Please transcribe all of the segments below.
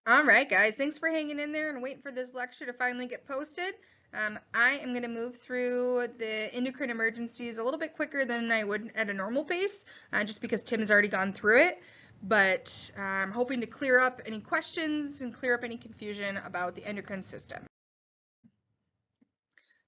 All right, guys, thanks for hanging in there and waiting for this lecture to finally get posted. I am going to move through the endocrine emergencies a little bit quicker than I would at a normal pace, just because Tim has already gone through it. But I'm hoping to clear up any questions and clear up any confusion about the endocrine system.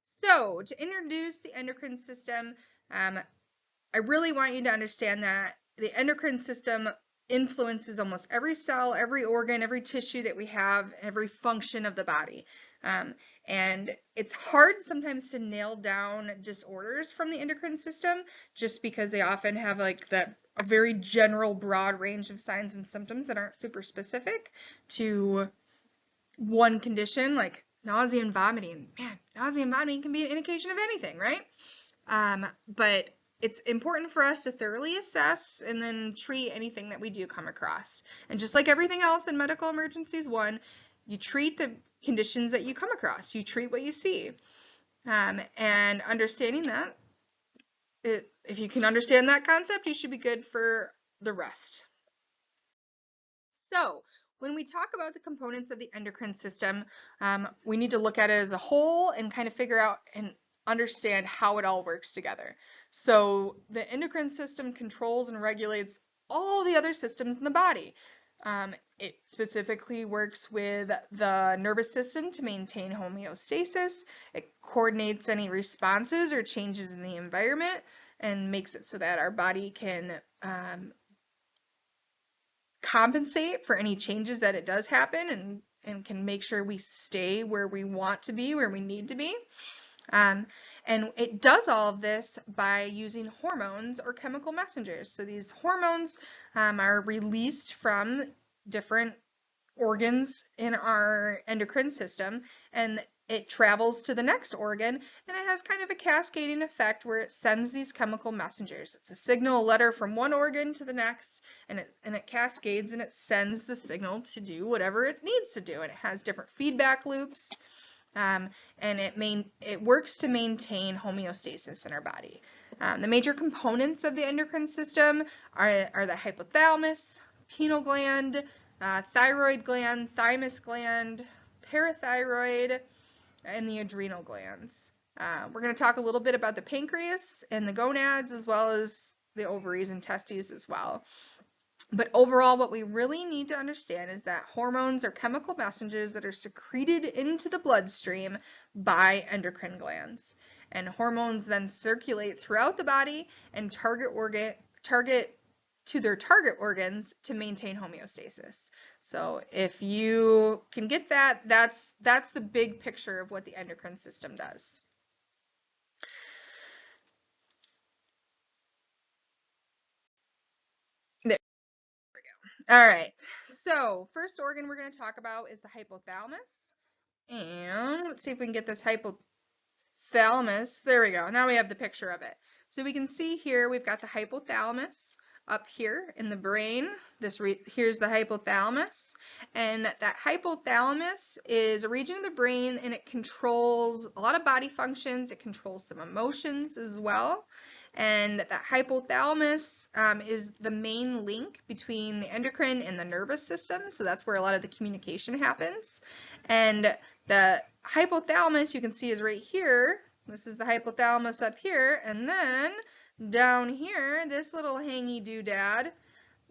So, to introduce the endocrine system, I really want you to understand that the endocrine system influences almost every cell, every organ, every tissue that we have, every function of the body. And it's hard sometimes to nail down disorders from the endocrine system just because they often have like a very general broad range of signs and symptoms that aren't super specific to one condition, like nausea and vomiting. Man, nausea and vomiting can be an indication of anything, right? But it's important for us to thoroughly assess and then treat anything that we do come across. And just like everything else in Medical Emergencies I, you treat the conditions that you come across. You treat what you see. And understanding that, if you can understand that concept, you should be good for the rest. So, when we talk about the components of the endocrine system, we need to look at it as a whole and kind of figure out and understand how it all works together. So the endocrine system controls and regulates all the other systems in the body. It specifically works with the nervous system to maintain homeostasis. It coordinates any responses or changes in the environment and makes it so that our body can compensate for any changes that it does happen and can make sure we stay where we want to be, where we need to be. And it does all of this by using hormones or chemical messengers. So these hormones are released from different organs in our endocrine system, and it travels to the next organ, and it has kind of a cascading effect where it sends these chemical messengers. It's a signal letter from one organ to the next, and it cascades and it sends the signal to do whatever it needs to do, and it has different feedback loops. And it works to maintain homeostasis in our body. The major components of the endocrine system are the hypothalamus, pineal gland, thyroid gland, thymus gland, parathyroid, and the adrenal glands. We're going to talk a little bit about the pancreas and the gonads, as well as the ovaries and testes as well. But overall, what we really need to understand is that hormones are chemical messengers that are secreted into the bloodstream by endocrine glands. And hormones then circulate throughout the body and target to their target organs to maintain homeostasis. So if you can get that, that's the big picture of what the endocrine system does. There we go. All right, so first organ we're going to talk about is the hypothalamus. And let's see if we can get this hypothalamus. There we go. Now we have the picture of it. So we can see here we've got the hypothalamus up here in the brain. Here's the hypothalamus, and that hypothalamus is a region of the brain, and it controls a lot of body functions. It controls some emotions as well, and that hypothalamus is the main link between the endocrine and the nervous system, so that's where a lot of the communication happens. And the hypothalamus, you can see, is right here. This is the hypothalamus up here, and then down here, this little hangy doodad,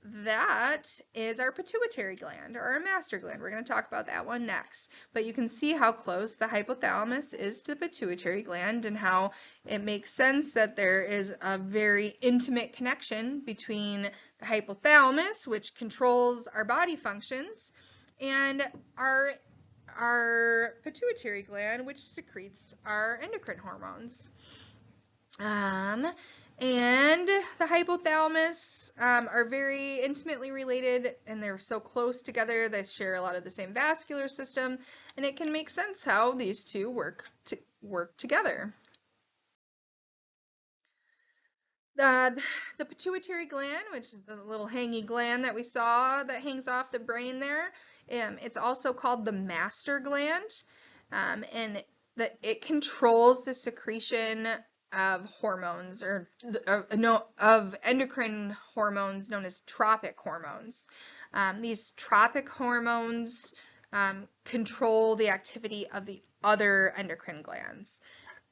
that is our pituitary gland, or our master gland. We're going to talk about that one next. But you can see how close the hypothalamus is to the pituitary gland and how it makes sense that there is a very intimate connection between the hypothalamus, which controls our body functions, and our pituitary gland, which secretes our endocrine hormones. And the hypothalamus are very intimately related, and they're so close together. They share a lot of the same vascular system, and it can make sense how these two work together. The pituitary gland, which is the little hangy gland that we saw that hangs off the brain there, it's also called the master gland, and it controls the secretion of hormones, or of endocrine hormones known as tropic hormones. These tropic hormones control the activity of the other endocrine glands.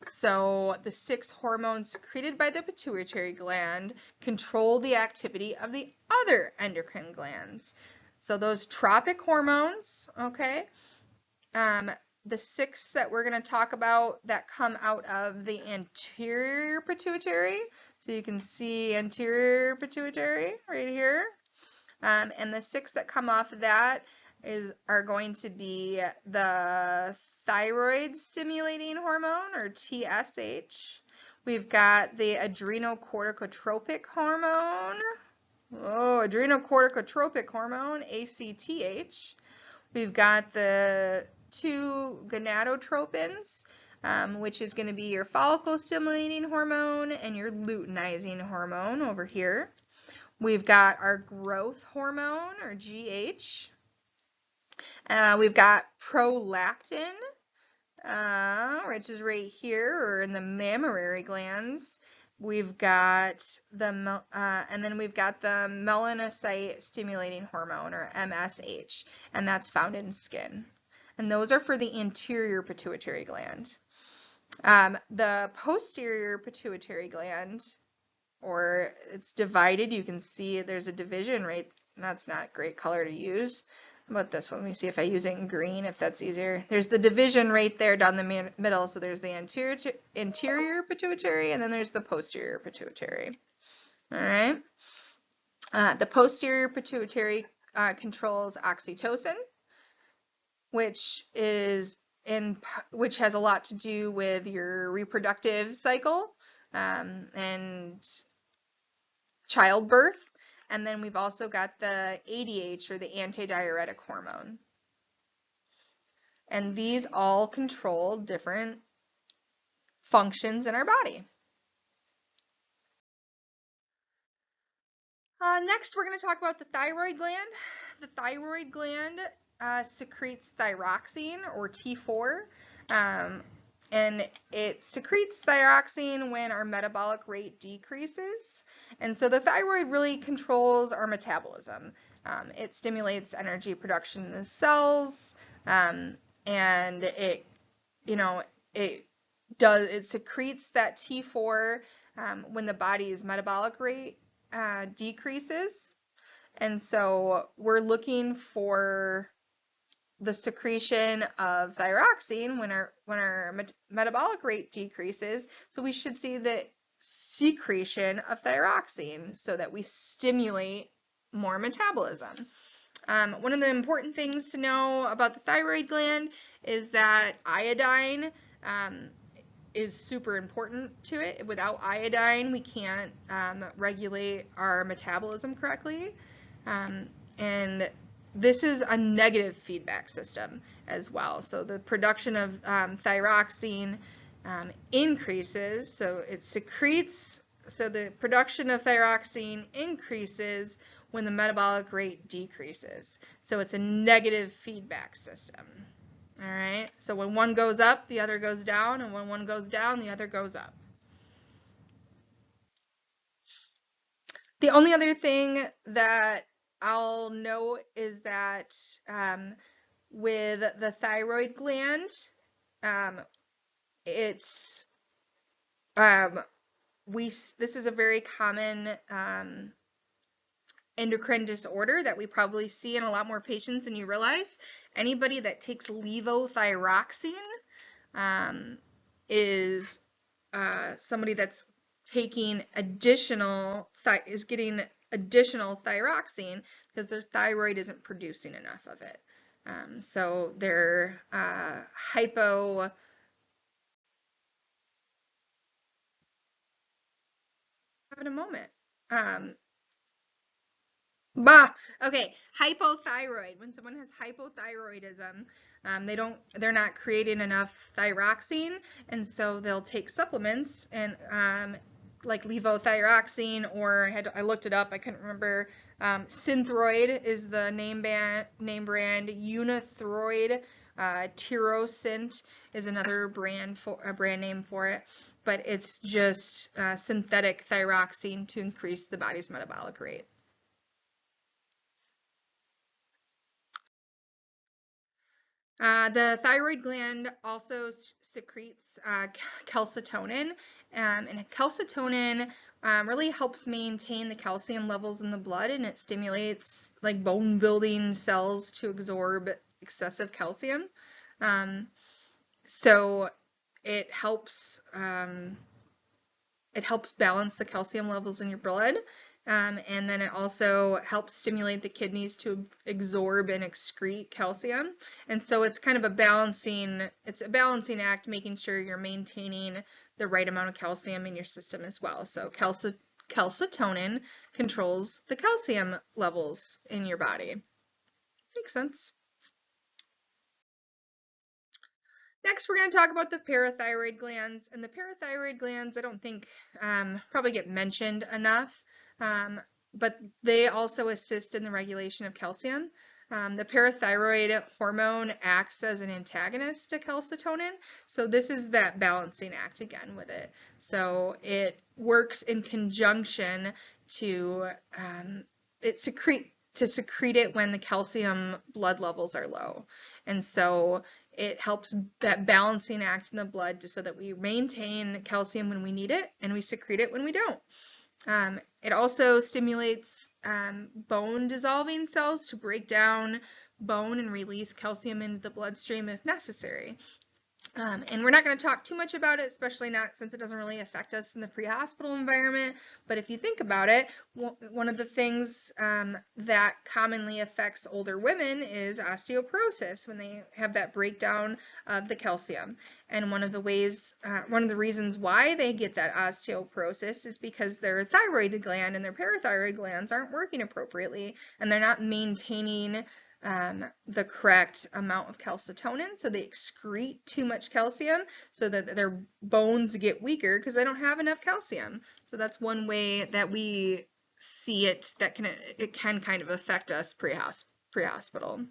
So the 6 hormones secreted by the pituitary gland control the activity of the other endocrine glands. So those tropic hormones, okay, the 6 that we're going to talk about that come out of the anterior pituitary. So you can see anterior pituitary right here. And the 6 that come off of that are going to be the thyroid stimulating hormone, or TSH. We've got the adrenocorticotropic hormone. Oh, adrenocorticotropic hormone, ACTH. We've got the 2 gonadotropins, which is going to be your follicle stimulating hormone and your luteinizing hormone over here. We've got our growth hormone, or GH. We've got prolactin, which is right here, or in the mammary glands. We've got and then we've got the melanocyte stimulating hormone, or MSH, and that's found in skin. And those are for the anterior pituitary gland. The posterior pituitary gland, or it's divided, you can see there's a division right. That's not a great color to use. How about this one? Let me see if I use it in green, if that's easier. There's the division right there down the middle. So there's the anterior pituitary, and then there's the posterior pituitary. All right. The posterior pituitary controls oxytocin, which has a lot to do with your reproductive cycle and childbirth. And then we've also got the ADH, or the antidiuretic hormone. And these all control different functions in our body. Next, we're going to talk about the thyroid gland. The thyroid gland secretes thyroxine, or T4. And it secretes thyroxine when our metabolic rate decreases. And so the thyroid really controls our metabolism. It stimulates energy production in the cells, and it secretes that T4 when the body's metabolic rate decreases. And so we're looking for the secretion of thyroxine when our metabolic rate decreases. So we should see the secretion of thyroxine so that we stimulate more metabolism. One of the important things to know about the thyroid gland is that iodine is super important to it. Without iodine, we can't regulate our metabolism correctly. And this is a negative feedback system as well. So the production of thyroxine increases, so it secretes, so the production of thyroxine increases when the metabolic rate decreases. So it's a negative feedback system. All right, so when one goes up, the other goes down, and when one goes down, the other goes up. The only other thing that I'll note is that with the thyroid gland, this is a very common endocrine disorder that we probably see in a lot more patients than you realize. Anybody that takes levothyroxine is somebody that's taking is getting additional thyroxine because their thyroid isn't producing enough of it. So they're hypo. Having a moment. Okay, hypothyroid. When someone has hypothyroidism, they're not creating enough thyroxine, and so they'll take supplements and like levothyroxine, or I looked it up, I couldn't remember. Synthroid is the name brand. Unithroid, Tirosint is another brand name for it, but it's just synthetic thyroxine to increase the body's metabolic rate. The thyroid gland also secretes calcitonin, and calcitonin really helps maintain the calcium levels in the blood, and it stimulates like bone building cells to absorb excessive calcium. So it helps balance the calcium levels in your blood. And then it also helps stimulate the kidneys to absorb and excrete calcium. And so it's kind of a balancing act, making sure you're maintaining the right amount of calcium in your system as well. So calcitonin controls the calcium levels in your body. Makes sense. Next, we're going to talk about the parathyroid glands. And the parathyroid glands, I don't think probably get mentioned enough, but they also assist in the regulation of calcium. The parathyroid hormone acts as an antagonist to calcitonin, so this is that balancing act again with it. So it works in conjunction to secrete it when the calcium blood levels are low. And so it helps that balancing act in the blood just so that we maintain calcium when we need it and we secrete it when we don't. It also stimulates bone dissolving cells to break down bone and release calcium into the bloodstream if necessary. And we're not going to talk too much about it, especially not since it doesn't really affect us in the pre-hospital environment. But if you think about it, one of the things that commonly affects older women is osteoporosis when they have that breakdown of the calcium. And one of the reasons why they get that osteoporosis is because their thyroid gland and their parathyroid glands aren't working appropriately, and they're not maintaining the correct amount of calcitonin, so they excrete too much calcium so that their bones get weaker because they don't have enough calcium. So that's one way that we see it, that it can kind of affect us pre-hospital.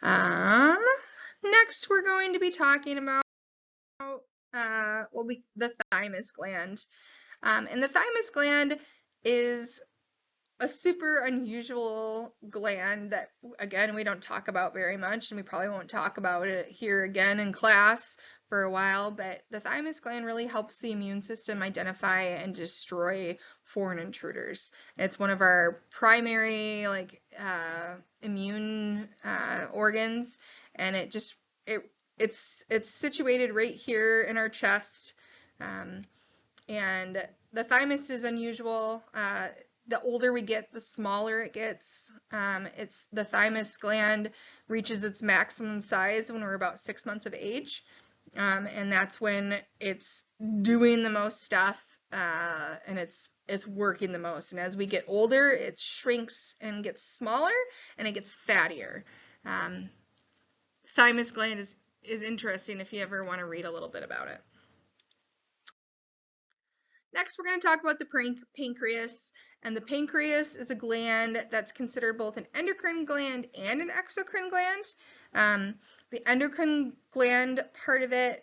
Next, we're going to be talking about the thymus gland. And the thymus gland is a super unusual gland that, again, we don't talk about very much, and we probably won't talk about it here again in class for a while, but the thymus gland really helps the immune system identify and destroy foreign intruders. It's one of our primary immune organs, and it's situated right here in our chest, and the thymus is unusual. The older we get, the smaller it gets. The thymus gland reaches its maximum size when we're about 6 months of age, and that's when it's doing the most stuff, and it's working the most. And as we get older, it shrinks and gets smaller, and it gets fattier. Thymus gland is interesting if you ever want to read a little bit about it. Next, we're going to talk about the pancreas. And the pancreas is a gland that's considered both an endocrine gland and an exocrine gland. The endocrine gland part of it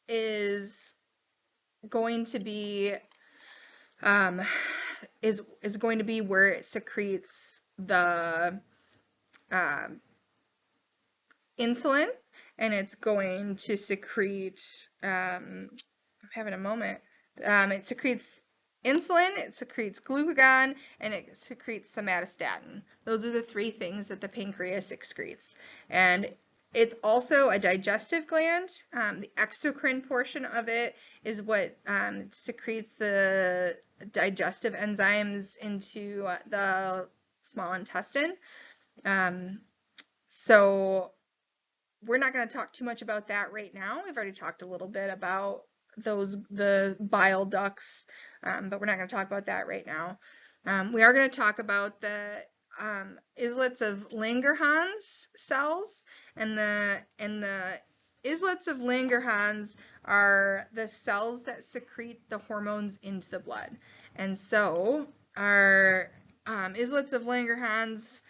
is going to be where it secretes the insulin, and it's going to secrete. I'm having a moment. It secretes insulin, it secretes glucagon, and it secretes somatostatin. Those are the 3 things that the pancreas excretes. And it's also a digestive gland. The exocrine portion of it is what secretes the digestive enzymes into the small intestine. So we're not going to talk too much about that right now. We've already talked a little bit about the bile ducts, but we're not going to talk about that right now. We are going to talk about the islets of Langerhans cells and the islets of Langerhans are the cells that secrete the hormones into the blood. And so our islets of Langerhans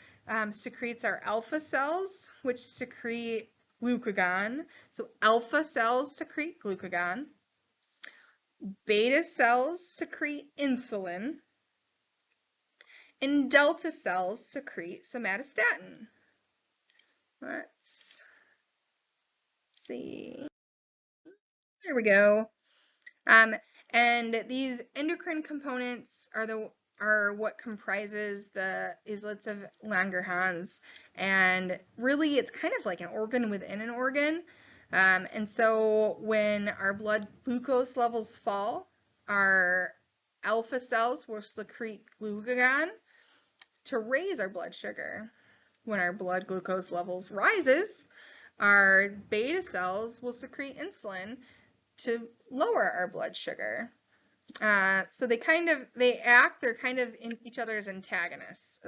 secretes our alpha cells, which secrete glucagon. So alpha cells secrete glucagon. Beta cells secrete insulin. And delta cells secrete somatostatin. Let's see. There we go. And these endocrine components are what comprises the islets of Langerhans, and really it's kind of like an organ within an organ. And so when our blood glucose levels fall, our alpha cells will secrete glucagon to raise our blood sugar. When our blood glucose levels rises, our beta cells will secrete insulin to lower our blood sugar. So they're kind of in each other's antagonists.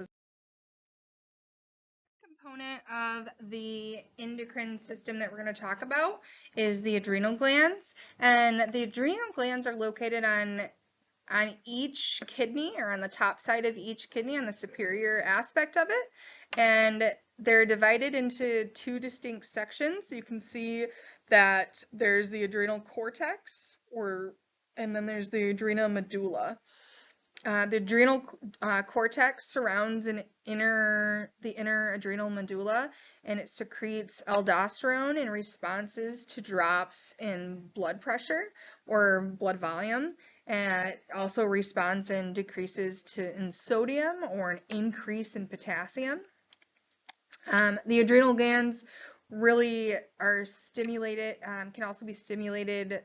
Component of the endocrine system that we're going to talk about is the adrenal glands, and the adrenal glands are located on each kidney, or on the top side of each kidney, on the superior aspect of it, and they're divided into two distinct sections. You can see that there's the adrenal cortex, and then there's the adrenal medulla. The adrenal cortex surrounds the inner adrenal medulla, and it secretes aldosterone in responses to drops in blood pressure or blood volume, and it also responds and decreases in sodium or an increase in potassium. The adrenal glands really are stimulated, can also be stimulated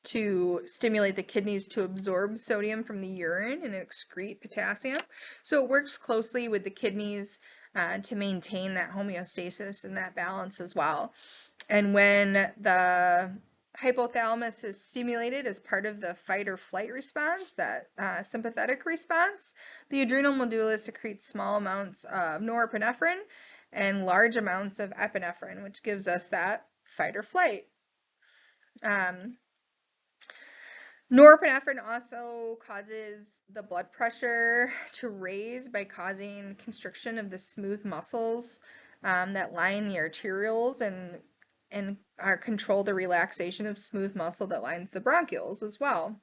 to stimulate the kidneys to absorb sodium from the urine and excrete potassium. So it works closely with the kidneys to maintain that homeostasis and that balance as well. And when the hypothalamus is stimulated as part of the fight or flight response, that sympathetic response, the adrenal medulla secretes small amounts of norepinephrine and large amounts of epinephrine, which gives us that fight or flight. Norepinephrine also causes the blood pressure to raise by causing constriction of the smooth muscles that line the arterioles and control the relaxation of smooth muscle that lines the bronchioles as well.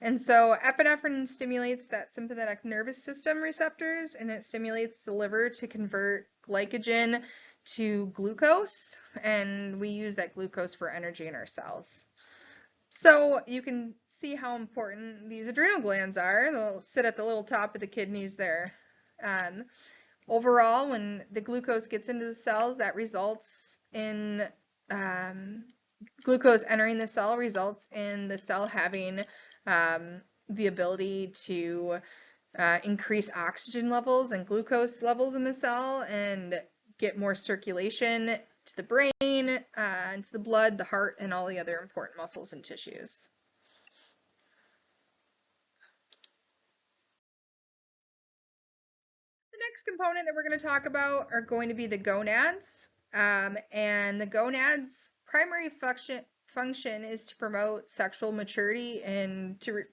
And so epinephrine stimulates that sympathetic nervous system receptors, and it stimulates the liver to convert glycogen to glucose, and we use that glucose for energy in our cells. So you can see how important these adrenal glands are. They'll sit at the little top of the kidneys there. Overall, when the glucose gets into the cells, that results in glucose entering the cell results in the cell having the ability to increase oxygen levels and glucose levels in the cell and get more circulation to the brain, into the blood, the heart, and all the other important muscles and tissues. The next component that we're going to talk about are going to be the gonads, and the gonads' primary function is to promote sexual maturity and to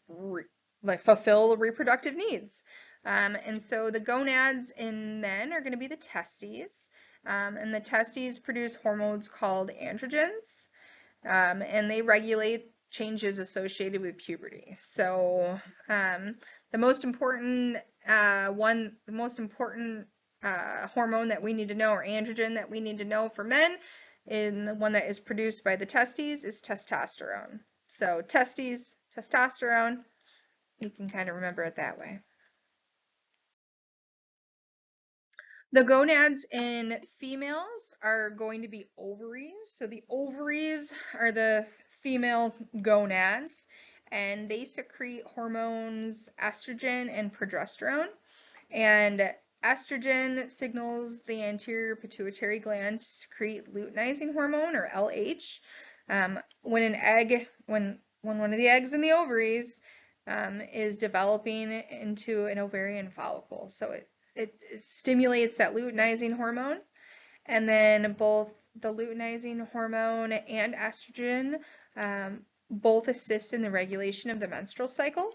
fulfill reproductive needs. And so the gonads in men are going to be the testes. And the testes produce hormones called androgens, and they regulate changes associated with puberty. So the most important hormone that we need to know, or androgen that we need to know for men, and the one that is produced by the testes, is testosterone. So testes, testosterone, you can kind of remember it that way. The gonads in females are going to be ovaries. So the ovaries are the female gonads, and they secrete hormones estrogen and progesterone. And estrogen signals the anterior pituitary gland to secrete luteinizing hormone, or LH. When one of the eggs in the ovaries is developing into an ovarian follicle, so it stimulates that luteinizing hormone, and then both the luteinizing hormone and estrogen both assist in the regulation of the menstrual cycle.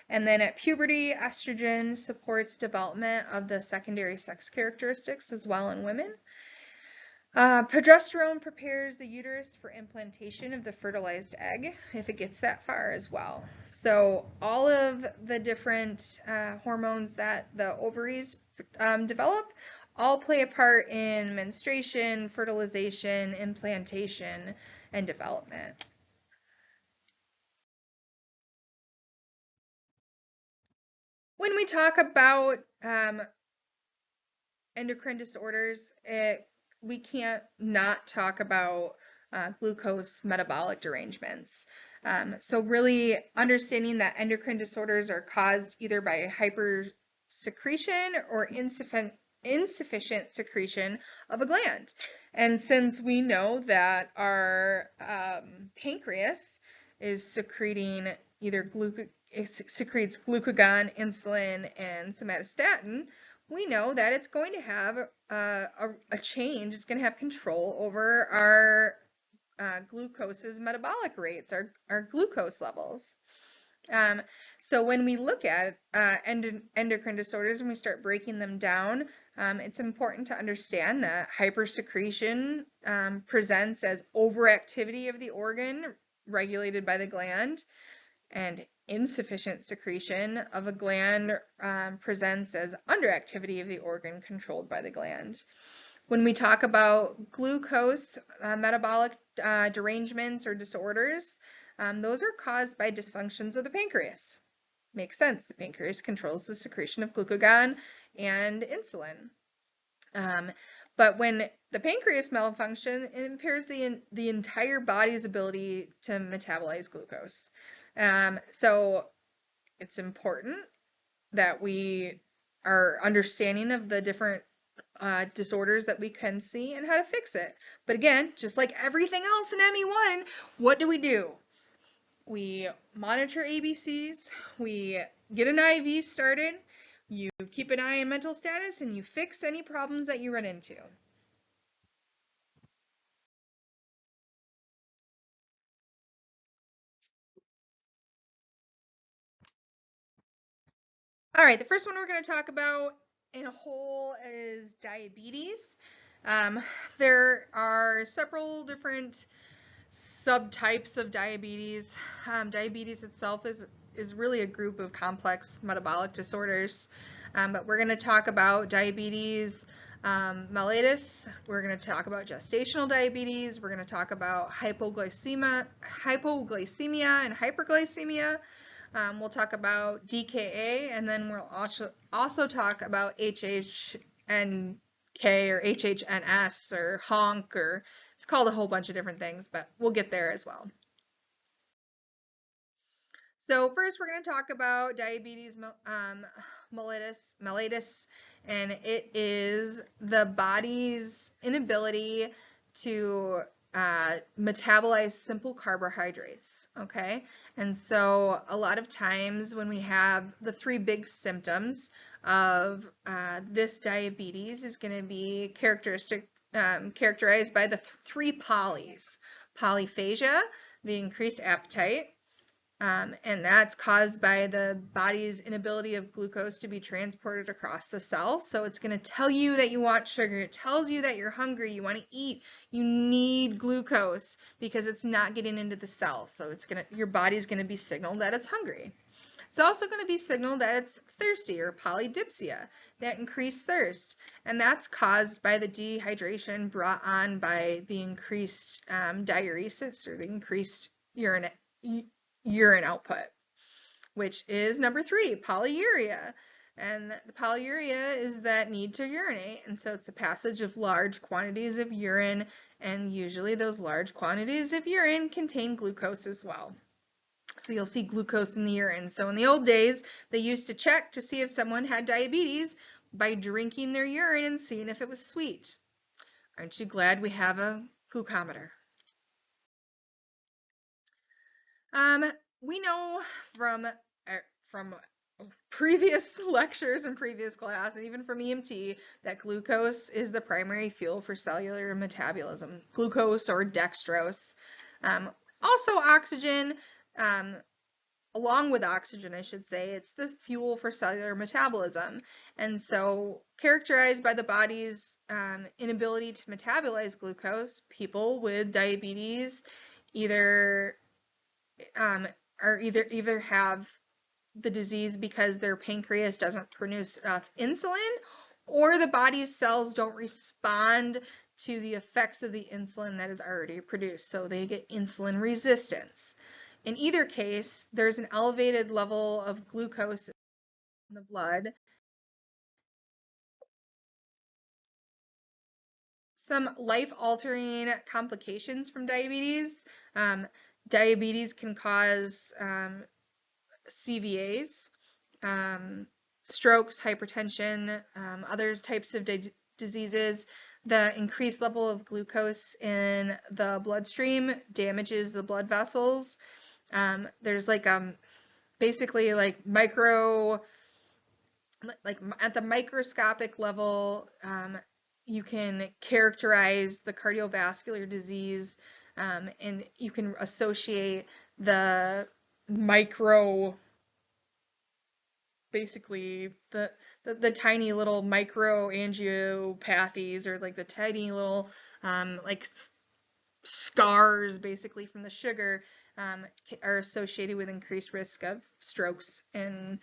And then at puberty, estrogen supports development of the secondary sex characteristics as well in women. Progesterone prepares the uterus for implantation of the fertilized egg if it gets that far as well. So all of the different hormones that the ovaries develop all play a part in menstruation, fertilization, implantation, and development. When we talk about endocrine disorders, we can't not talk about glucose metabolic derangements. So really understanding that endocrine disorders are caused either by hypersecretion or insufficient secretion of a gland. And since we know that our pancreas is secreting either it secretes glucagon, insulin, and somatostatin, we know that it's going to have a change. It's going to have control over our glucose's metabolic rates, our glucose levels. So when we look at endocrine disorders and we start breaking them down, it's important to understand that hypersecretion presents as overactivity of the organ regulated by the gland, and insufficient secretion of a gland presents as underactivity of the organ controlled by the gland. When we talk about glucose metabolic derangements or disorders, those are caused by dysfunctions of the pancreas. Makes sense. The pancreas controls the secretion of glucagon and insulin. But when the pancreas malfunctions, it impairs the entire body's ability to metabolize glucose. So it's important that we are understanding of the different disorders that we can see and how to fix it. But again, just like everything else in ME1, what do? We monitor ABCs, we get an IV started, you keep an eye on mental status, and you fix any problems that you run into. All right, the first one we're going to talk about in a whole is diabetes. There are several different subtypes of diabetes. Diabetes itself is really a group of complex metabolic disorders, but we're going to talk about diabetes mellitus. We're going to talk about gestational diabetes. We're going to talk about hypoglycemia and hyperglycemia. We'll talk about DKA, and then we'll also talk about HHNK or HHNS or HONK, or it's called a whole bunch of different things, but we'll get there as well. So first we're going to talk about diabetes mellitus, and it is the body's inability to metabolize simple carbohydrates, okay? And so a lot of times when we have the three big symptoms of this diabetes is going to be characterized by the three polys. Polyphagia, the increased appetite, and that's caused by the body's inability of glucose to be transported across the cell. So it's going to tell you that you want sugar. It tells you that you're hungry, you want to eat. You need glucose because it's not getting into the cell. So your body's going to be signaled that it's hungry. It's also going to be signaled that it's thirsty, or polydipsia, that increased thirst. And that's caused by the dehydration brought on by the increased diuresis, or the increased urine output, which is number 3, polyuria. And the polyuria is that need to urinate, and so it's the passage of large quantities of urine, and usually those large quantities of urine contain glucose as well. So you'll see glucose in the urine. So in the old days, they used to check to see if someone had diabetes by drinking their urine and seeing if it was sweet. Aren't you glad we have a glucometer? We know from previous lectures and previous class, and even from EMT, that glucose is the primary fuel for cellular metabolism. Glucose or dextrose. Also oxygen, along with oxygen, I should say, it's the fuel for cellular metabolism. And so characterized by the body's inability to metabolize glucose, people with diabetes either have the disease because their pancreas doesn't produce enough insulin, or the body's cells don't respond to the effects of the insulin that is already produced, so they get insulin resistance. In either case, there's an elevated level of glucose in the blood. Some life-altering complications from diabetes. Diabetes can cause CVAs, strokes, hypertension, other types of diseases. The increased level of glucose in the bloodstream damages the blood vessels. There's like basically like at the microscopic level, you can characterize the cardiovascular disease, and you can associate the basically the tiny little microangiopathies, or like the tiny little like scars basically from the sugar, are associated with increased risk of strokes and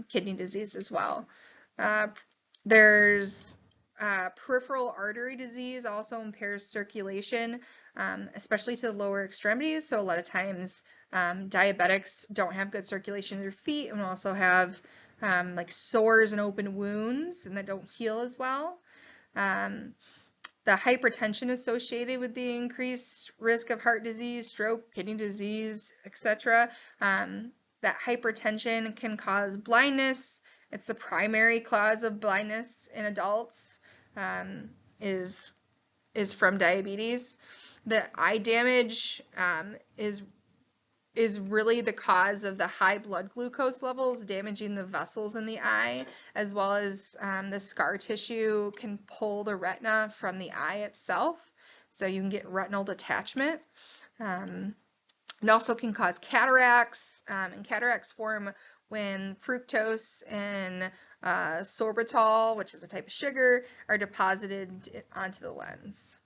kidney disease as well. There's peripheral artery disease also impairs circulation, especially to the lower extremities. So a lot of times diabetics don't have good circulation in their feet, and also have like sores and open wounds, and that don't heal as well. The hypertension associated with the increased risk of heart disease, stroke, kidney disease, etc. That hypertension can cause blindness. It's the primary cause of blindness in adults, is from diabetes. The eye damage is really the cause of the high blood glucose levels, damaging the vessels in the eye, as well as the scar tissue can pull the retina from the eye itself, so you can get retinal detachment. It also can cause cataracts, and cataracts form when fructose and sorbitol, which is a type of sugar, are deposited onto the lens.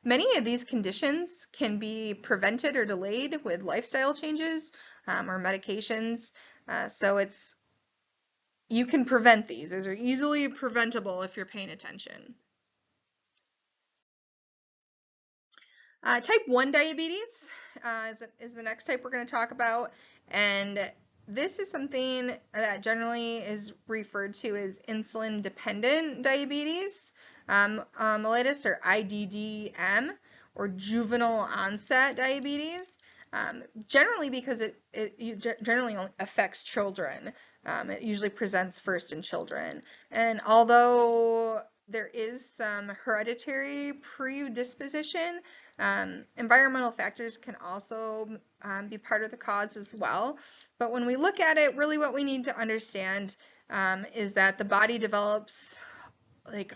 Many of these conditions can be prevented or delayed with lifestyle changes or medications. So you can prevent these. These are easily preventable if you're paying attention. Type 1 diabetes is the next type we're going to talk about, and this is something that generally is referred to as insulin-dependent diabetes mellitus, or IDDM, or juvenile onset diabetes. Generally because it generally only affects children. It usually presents first in children. And although there is some hereditary predisposition, environmental factors can also be part of the cause as well. But when we look at it, really what we need to understand is that the body develops like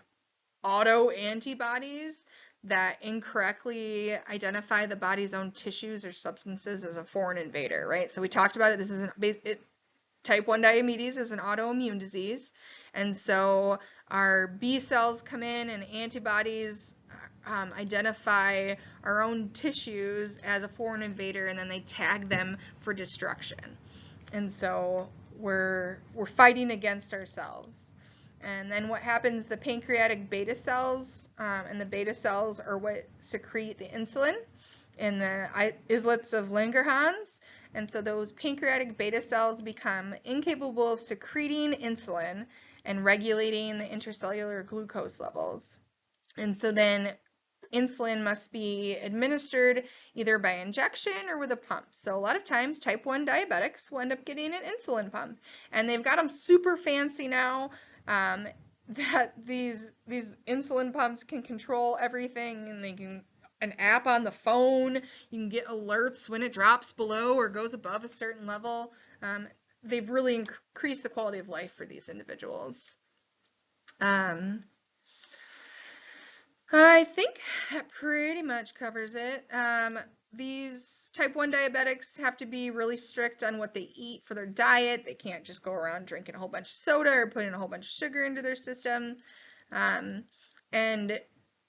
autoantibodies that incorrectly identify the body's own tissues or substances as a foreign invader, right? So we talked about it. This is type 1 diabetes is an autoimmune disease, and so our B cells come in and antibodies identify our own tissues as a foreign invader, and then they tag them for destruction. And so we're fighting against ourselves. And then what happens, the pancreatic beta cells, and the beta cells are what secrete the insulin in the islets of Langerhans. And so those pancreatic beta cells become incapable of secreting insulin and regulating the intracellular glucose levels. And so then insulin must be administered either by injection or with a pump. So a lot of times type 1 diabetics will end up getting an insulin pump, and they've got them super fancy now, that these insulin pumps can control everything, and they can an app on the phone. You can get alerts when it drops below or goes above a certain level. they've really increased the quality of life for these individuals. I think that pretty much covers it. These type 1 diabetics have to be really strict on what they eat for their diet. They can't just go around drinking a whole bunch of soda or putting a whole bunch of sugar into their system. And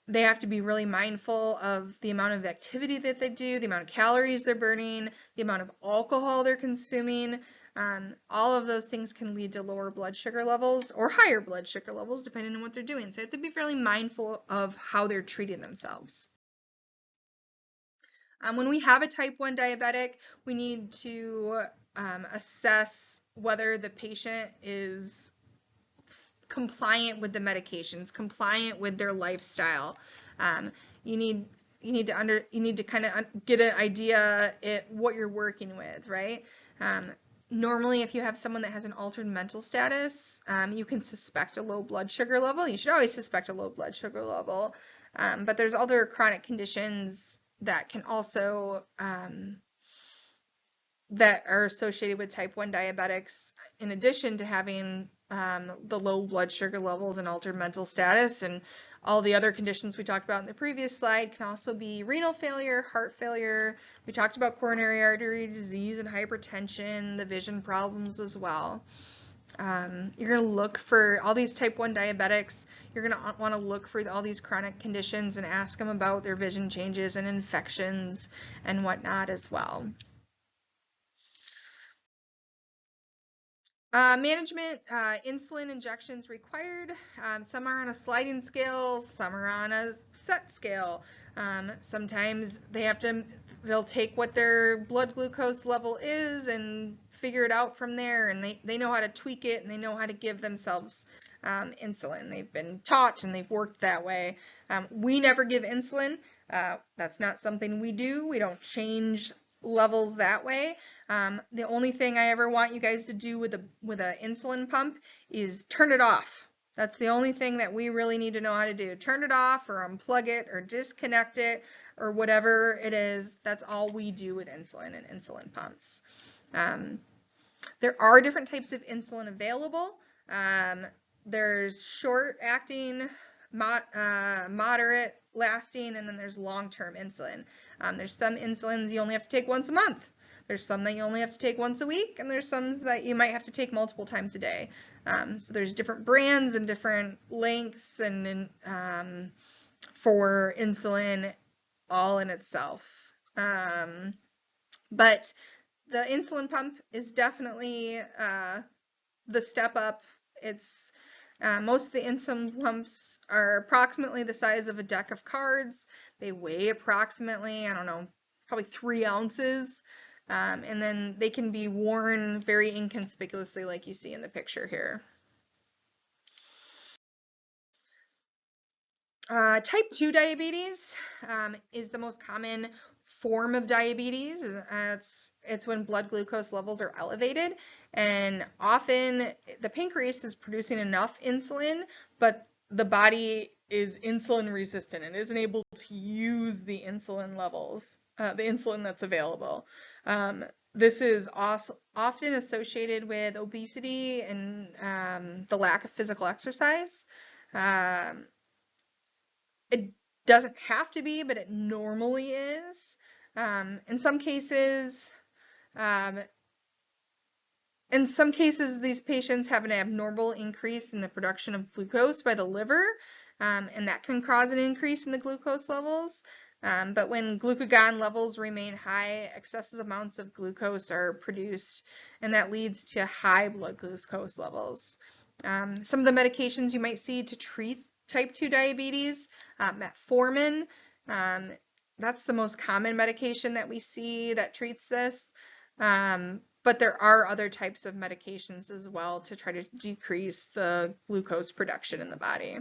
they have to be really mindful of the amount of activity that they do, the amount of calories they're burning, the amount of alcohol they're consuming. All of those things can lead to lower blood sugar levels or higher blood sugar levels depending on what they're doing. So they have to be fairly mindful of how they're treating themselves. When we have a type 1 diabetic, we need to assess whether the patient is compliant with the medications, compliant with their lifestyle. You need to kind of get an idea at what you're working with, right? Normally, if you have someone that has an altered mental status, you can suspect a low blood sugar level. You should always suspect a low blood sugar level. But there's other chronic conditions that can also that are associated with type 1 diabetics, in addition to having the low blood sugar levels and altered mental status, and all the other conditions we talked about in the previous slide can also be renal failure, heart failure. We talked about coronary artery disease and hypertension, the vision problems as well. You're going to look for all these type 1 diabetics. You're going to want to look for all these chronic conditions and ask them about their vision changes and infections and whatnot as well. Management, insulin injections required. Some are on a sliding scale, some are on a set scale. Sometimes they'll take what their blood glucose level is and figure it out from there, and they know how to tweak it and they know how to give themselves insulin. They've been taught and they've worked that way. We never give insulin. That's not something we do. We don't change levels that way. The only thing I ever want you guys to do with an insulin pump is turn it off. That's the only thing that we really need to know how to do. Turn it off or unplug it or disconnect it or whatever it is. That's all we do with insulin and insulin pumps. There are different types of insulin available. There's short-acting, moderate lasting, and then there's long-term insulin. There's some insulins you only have to take once a month. There's some that you only have to take once a week, and there's some that you might have to take multiple times a day. So there's different brands and different lengths and for insulin all in itself. But the insulin pump is definitely the step up. It's most of the insulin pumps are approximately the size of a deck of cards. They weigh approximately, I don't know, probably 3 ounces. And then they can be worn very inconspicuously like you see in the picture here. Type 2 diabetes is the most common form of diabetes. It's when blood glucose levels are elevated, and often the pancreas is producing enough insulin, but the body is insulin resistant and isn't able to use the insulin levels, the insulin that's available. This is also often associated with obesity and the lack of physical exercise. It doesn't have to be, but it normally is. In some cases, these patients have an abnormal increase in the production of glucose by the liver, and that can cause an increase in the glucose levels. But when glucagon levels remain high, excessive amounts of glucose are produced, and that leads to high blood glucose levels. Some of the medications you might see to treat type 2 diabetes, metformin, that's the most common medication that we see that treats this. But there are other types of medications as well to try to decrease the glucose production in the body.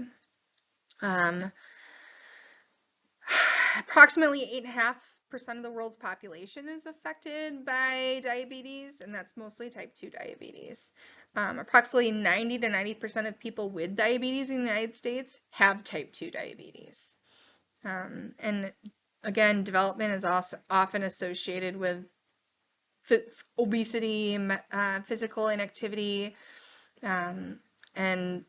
Approximately 8.5% of the world's population is affected by diabetes, and that's mostly type 2 diabetes. Approximately 90 to 90% of people with diabetes in the United States have type 2 diabetes. And again, development is also often associated with obesity, physical inactivity, and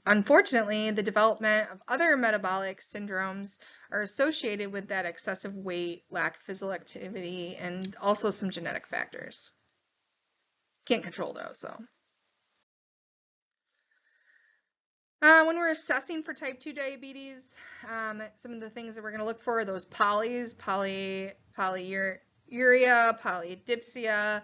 unfortunately, the development of other metabolic syndromes are associated with that excessive weight, lack of physical activity, and also some genetic factors. Can't control those, so. When we're assessing for type 2 diabetes, some of the things that we're going to look for are those polyuria, polydipsia,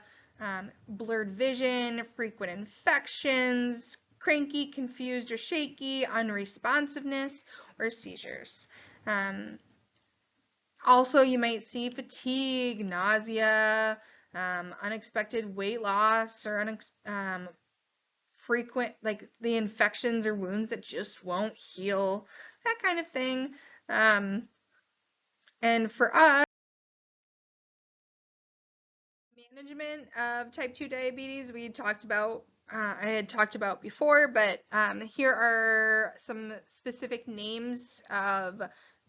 blurred vision, frequent infections, cranky, confused, or shaky, unresponsiveness, or seizures. Also, you might see fatigue, nausea, unexpected weight loss, or frequent, like the infections or wounds that just won't heal, that kind of thing. And for us, management of type 2 diabetes, I had talked about before, but here are some specific names of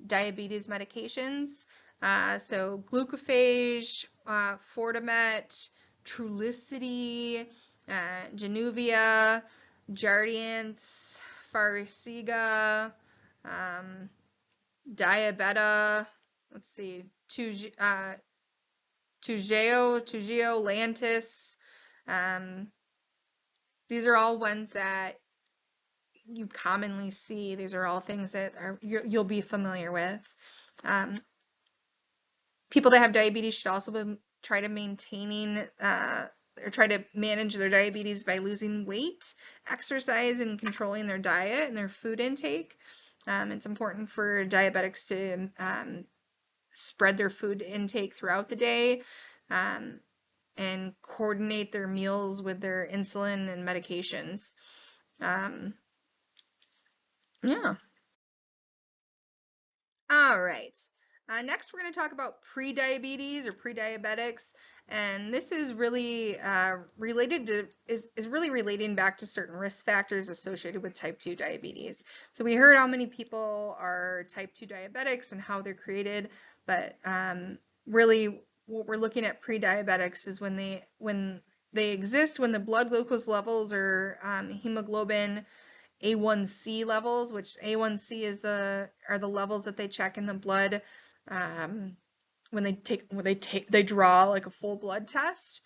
diabetes medications. So glucophage, Fortimet, Trulicity, Januvia, Jardiance, Farxiga, Diabeta, let's see, Toujeo, Lantus. These are all ones that you commonly see. These are all things that you'll be familiar with. People that have diabetes should also try to try to manage their diabetes by losing weight, exercise, and controlling their diet and their food intake. It's important for diabetics to spread their food intake throughout the day and coordinate their meals with their insulin and medications. Yeah. All right. Next, we're going to talk about pre-diabetes or pre-diabetics, and this is really really relating back to certain risk factors associated with type 2 diabetes. So we heard how many people are type 2 diabetics and how they're created, but really what we're looking at pre-diabetics is when they exist when the blood glucose levels or hemoglobin A1C levels, which A1C are the levels that they check in the blood when they draw like a full blood test.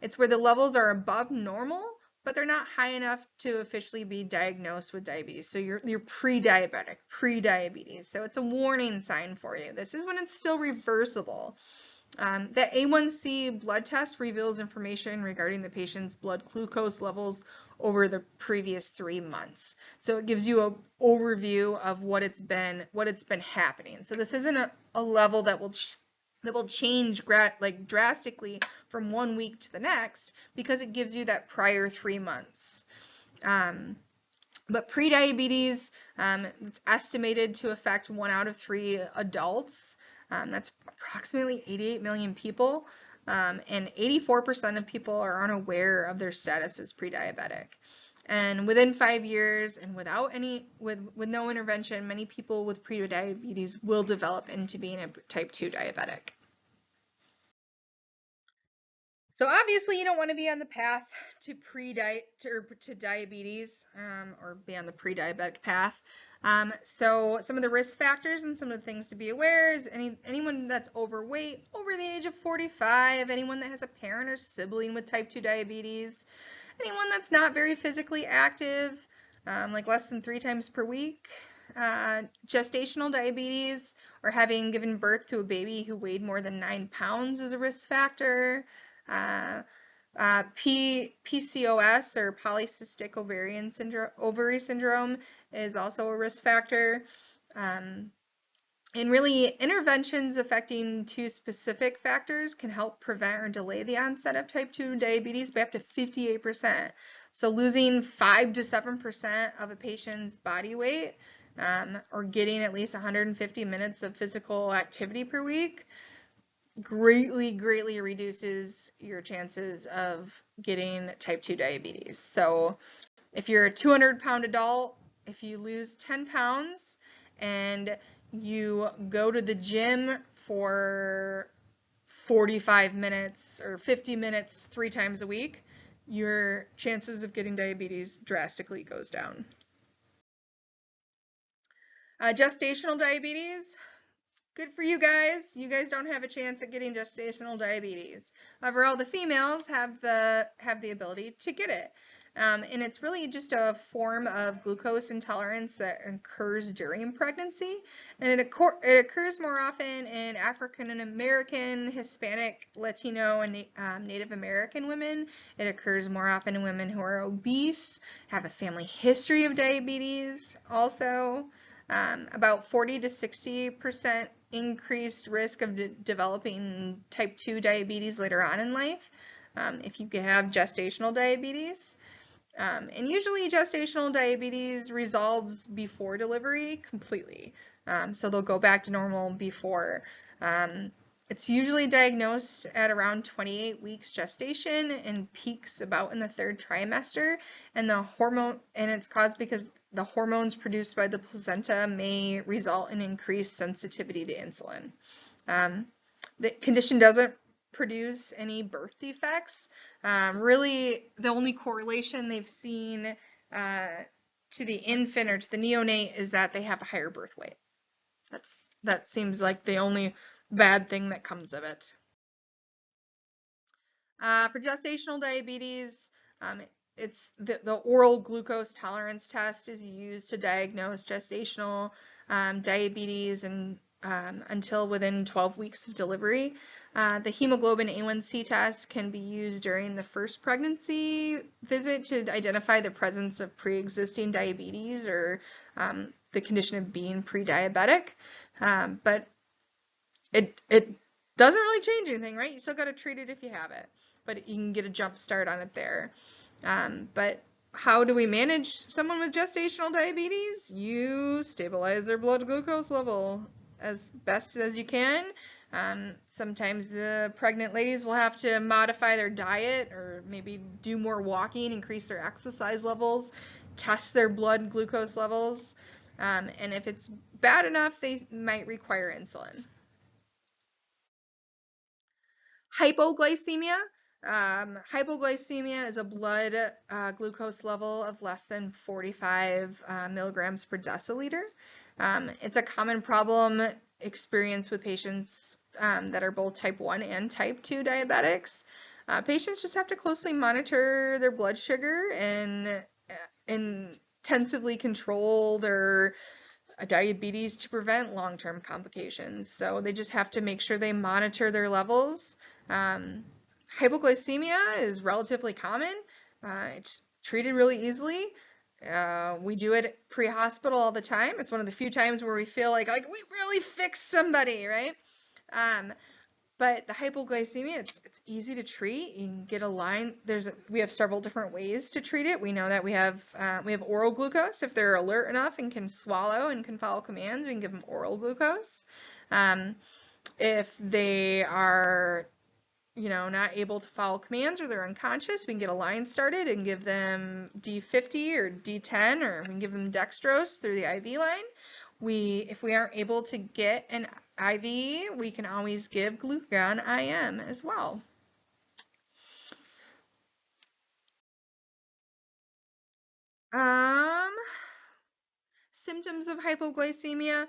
It's where the levels are above normal, but they're not high enough to officially be diagnosed with diabetes. So you're pre-diabetic, pre-diabetes. So it's a warning sign for you. This is when it's still reversible. The A1C blood test reveals information regarding the patient's blood glucose levels over the previous 3 months. So it gives you an overview of what it's been happening. So this isn't a level that will change drastically from 1 week to the next because it gives you that prior 3 months. But prediabetes, it's estimated to affect 1 out of 3 adults. That's approximately 88 million people, and 84% of people are unaware of their status as pre-diabetic. And within 5 years, and with no intervention, many people with pre-diabetes will develop into being a type 2 diabetic. So obviously you don't want to be on the path to diabetes or be on the pre-diabetic path. So some of the risk factors and some of the things to be aware is anyone that's overweight, over the age of 45, anyone that has a parent or sibling with type 2 diabetes, anyone that's not very physically active, like less than 3 times per week, gestational diabetes, or having given birth to a baby who weighed more than 9 pounds is a risk factor. PCOS or polycystic ovary syndrome is also a risk factor. And really, interventions affecting 2 specific factors can help prevent or delay the onset of type 2 diabetes by up to 58%. So losing 5 to 7% of a patient's body weight or getting at least 150 minutes of physical activity per week greatly reduces your chances of getting type 2 diabetes. So if you're a 200-pound adult, if you lose 10 pounds and you go to the gym for 45 minutes or 50 minutes 3 times a week, your chances of getting diabetes drastically goes down. Gestational diabetes, good for you guys. You guys don't have a chance at getting gestational diabetes. However, all the females have the ability to get it. And it's really just a form of glucose intolerance that occurs during pregnancy. And it occurs more often in African American, Hispanic, Latino, and Native American women. It occurs more often in women who are obese, have a family history of diabetes also. About 40 to 60% increased risk of developing type 2 diabetes later on in life if you have gestational diabetes. And usually gestational diabetes resolves before delivery completely. So they'll go back to normal before. It's usually diagnosed at around 28 weeks gestation and peaks about in the 3rd trimester. And it's caused because the hormones produced by the placenta may result in increased sensitivity to insulin. The condition doesn't produce any birth defects. Really, the only correlation they've seen to the infant or to the neonate is that they have a higher birth weight. That seems like the only bad thing that comes of it. For gestational diabetes, it's the oral glucose tolerance test is used to diagnose gestational diabetes and until within 12 weeks of delivery. The hemoglobin A1C test can be used during the first pregnancy visit to identify the presence of pre-existing diabetes or the condition of being pre-diabetic. But it doesn't really change anything, right? You still got to treat it if you have it, but you can get a jump start on it there. But how do we manage someone with gestational diabetes? You stabilize their blood glucose level as best as you can. Sometimes the pregnant ladies will have to modify their diet or maybe do more walking, increase their exercise levels, test their blood glucose levels. And if it's bad enough, they might require insulin. Hypoglycemia. Hypoglycemia is a blood glucose level of less than 45 milligrams per deciliter. It's a common problem experienced with patients that are both type 1 and type 2 diabetics. Patients just have to closely monitor their blood sugar and intensively control their diabetes to prevent long-term complications. So they just have to make sure they monitor their levels. Hypoglycemia is relatively common. It's treated really easily. We do it pre-hospital all the time. It's one of the few times where we feel like we really fixed somebody, right? But the hypoglycemia, it's easy to treat. You can get a line. We have several different ways to treat it. We know that we have oral glucose. If they're alert enough and can swallow and can follow commands, we can give them oral glucose. If they are not able to follow commands or they're unconscious, we can get a line started and give them D50 or D10, or we can give them dextrose through the IV line. If we aren't able to get an IV, we can always give glucagon IM as well. Symptoms of hypoglycemia.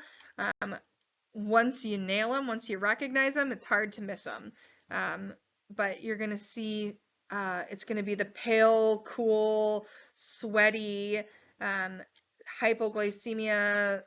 Once you nail them, once you recognize them, it's hard to miss them. But you're going to see it's going to be the pale, cool, sweaty. Hypoglycemia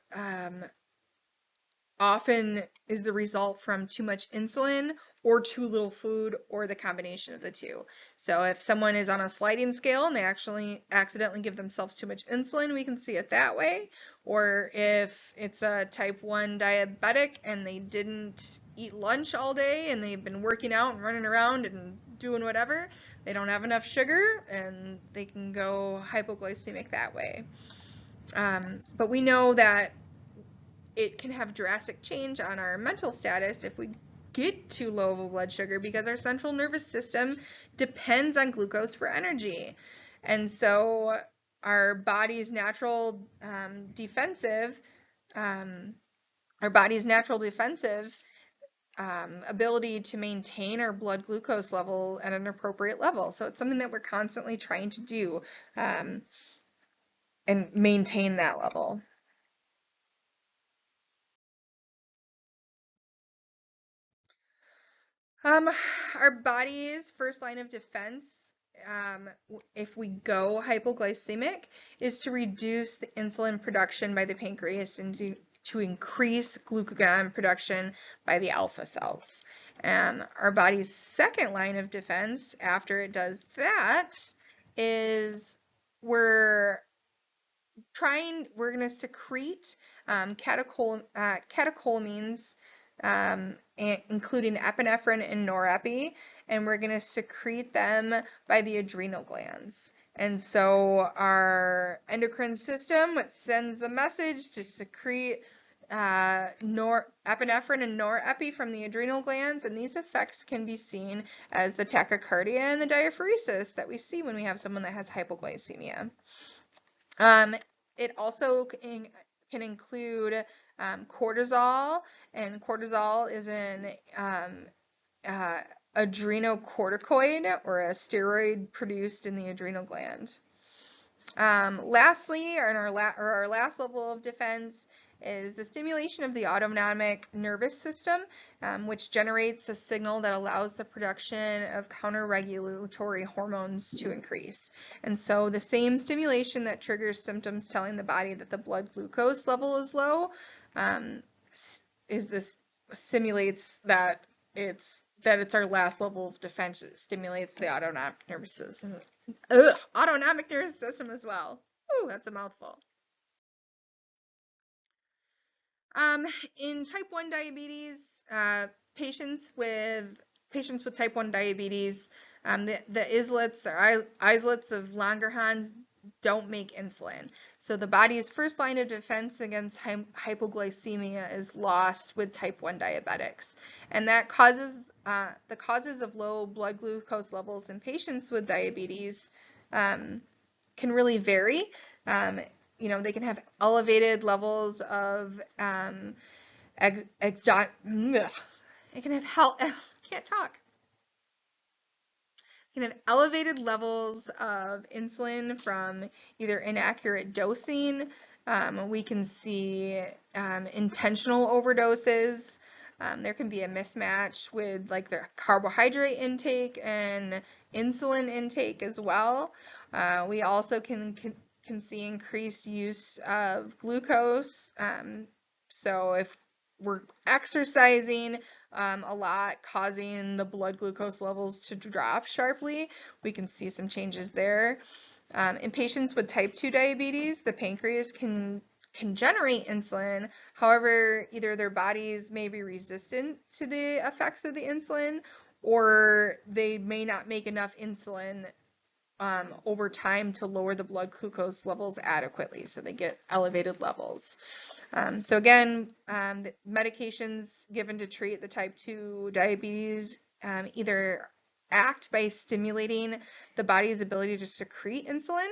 often is the result from too much insulin or too little food or the combination of the two. So if someone is on a sliding scale and they actually accidentally give themselves too much insulin, we can see it that way. Or if it's a type 1 diabetic and they didn't eat lunch all day and they've been working out and running around and doing whatever, they don't have enough sugar and they can go hypoglycemic that way. But we know that it can have drastic change on our mental status if we get too low of a blood sugar, because our central nervous system depends on glucose for energy. And so our body's natural defensive ability to maintain our blood glucose level at an appropriate level. So it's something that we're constantly trying to do and maintain that level. Our body's first line of defense, if we go hypoglycemic, is to reduce the insulin production by the pancreas and to increase glucagon production by the alpha cells. Our body's second line of defense, after it does that, is we're going to secrete catecholamines, including epinephrine and norepi, and we're going to secrete them by the adrenal glands. And so our endocrine system sends the message to secrete epinephrine and norepi from the adrenal glands, and these effects can be seen as the tachycardia and the diaphoresis that we see when we have someone that has hypoglycemia. It also can include cortisol, and cortisol is an adrenocorticoid, or a steroid produced in the adrenal gland. Lastly, our last level of defense is the stimulation of the autonomic nervous system, which generates a signal that allows the production of counter-regulatory hormones to increase. And so the same stimulation that triggers symptoms telling the body that the blood glucose level is low simulates that it's our last level of defense. It stimulates the autonomic nervous system. Autonomic nervous system as well. Ooh, that's a mouthful. In type 1 diabetes, patients with type 1 diabetes, the islets or islets of Langerhans don't make insulin. So the body's first line of defense against hypoglycemia is lost with type 1 diabetics. And that causes the causes of low blood glucose levels in patients with diabetes can really vary. They can have elevated levels of elevated levels of insulin from either inaccurate dosing. We can see intentional overdoses. There can be a mismatch with their carbohydrate intake and insulin intake as well. We also can see increased use of glucose. So if we're exercising a lot, causing the blood glucose levels to drop sharply, we can see some changes there. In patients with type 2 diabetes, the pancreas can generate insulin. However, either their bodies may be resistant to the effects of the insulin, or they may not make enough insulin over time to lower the blood glucose levels adequately, so they get elevated levels. So again, the medications given to treat the type 2 diabetes either act by stimulating the body's ability to secrete insulin,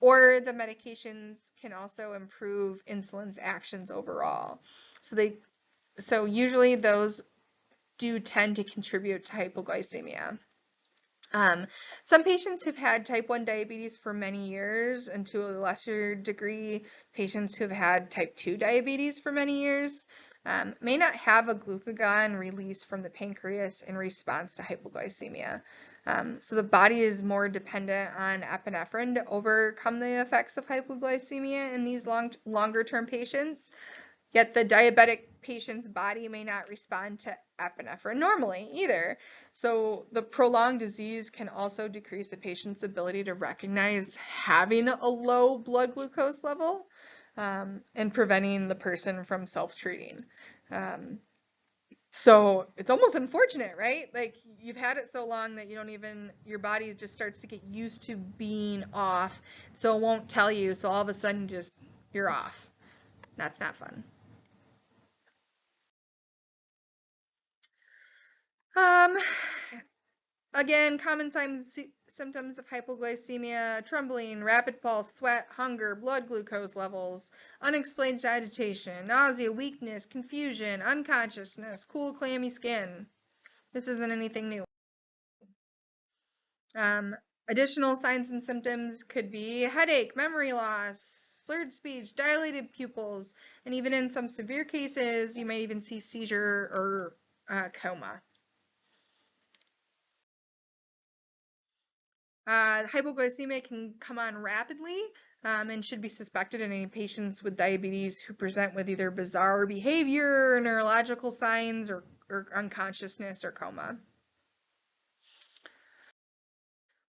or the medications can also improve insulin's actions overall. So usually those do tend to contribute to hypoglycemia. Some patients who've had type 1 diabetes for many years, and to a lesser degree, patients who've had type 2 diabetes for many years, may not have a glucagon release from the pancreas in response to hypoglycemia. So the body is more dependent on epinephrine to overcome the effects of hypoglycemia in these longer-term patients. Yet the diabetic patient's body may not respond to epinephrine normally either. So the prolonged disease can also decrease the patient's ability to recognize having a low blood glucose level and preventing the person from self-treating. So it's almost unfortunate, right? Like, you've had it so long that your body just starts to get used to being off, so it won't tell you, so all of a sudden you're off. That's not fun. Again, common signs symptoms of hypoglycemia: trembling, rapid pulse, sweat, hunger, blood glucose levels, unexplained agitation, nausea, weakness, confusion, unconsciousness, cool, clammy skin. This isn't anything new. Additional signs and symptoms could be headache, memory loss, slurred speech, dilated pupils, and even in some severe cases, you might even see seizure or coma. Hypoglycemia can come on rapidly and should be suspected in any patients with diabetes who present with either bizarre behavior, neurological signs, or unconsciousness or coma.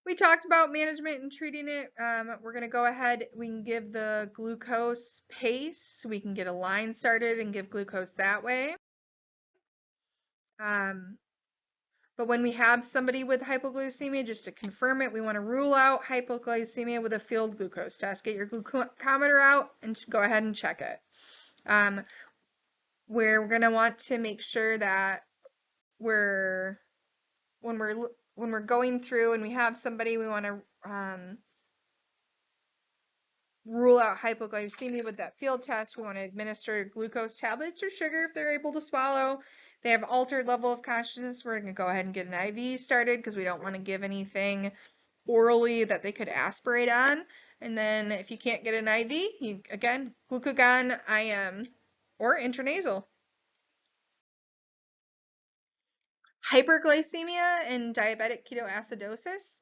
We talked about management and treating it. We're going to go ahead. We can give the glucose pace. We can get a line started and give glucose that way. But when we have somebody with hypoglycemia, just to confirm it, we want to rule out hypoglycemia with a field glucose test. Get your glucometer out and go ahead and check it. We're going to want to make sure that when we're going through and we have somebody, we want to rule out hypoglycemia with that field test. We want to administer glucose tablets or sugar if they're able to swallow. If they have altered level of consciousness, we're going to go ahead and get an IV started because we don't want to give anything orally that they could aspirate on. And then if you can't get an IV, again, glucagon IM or intranasal. Hyperglycemia and diabetic ketoacidosis.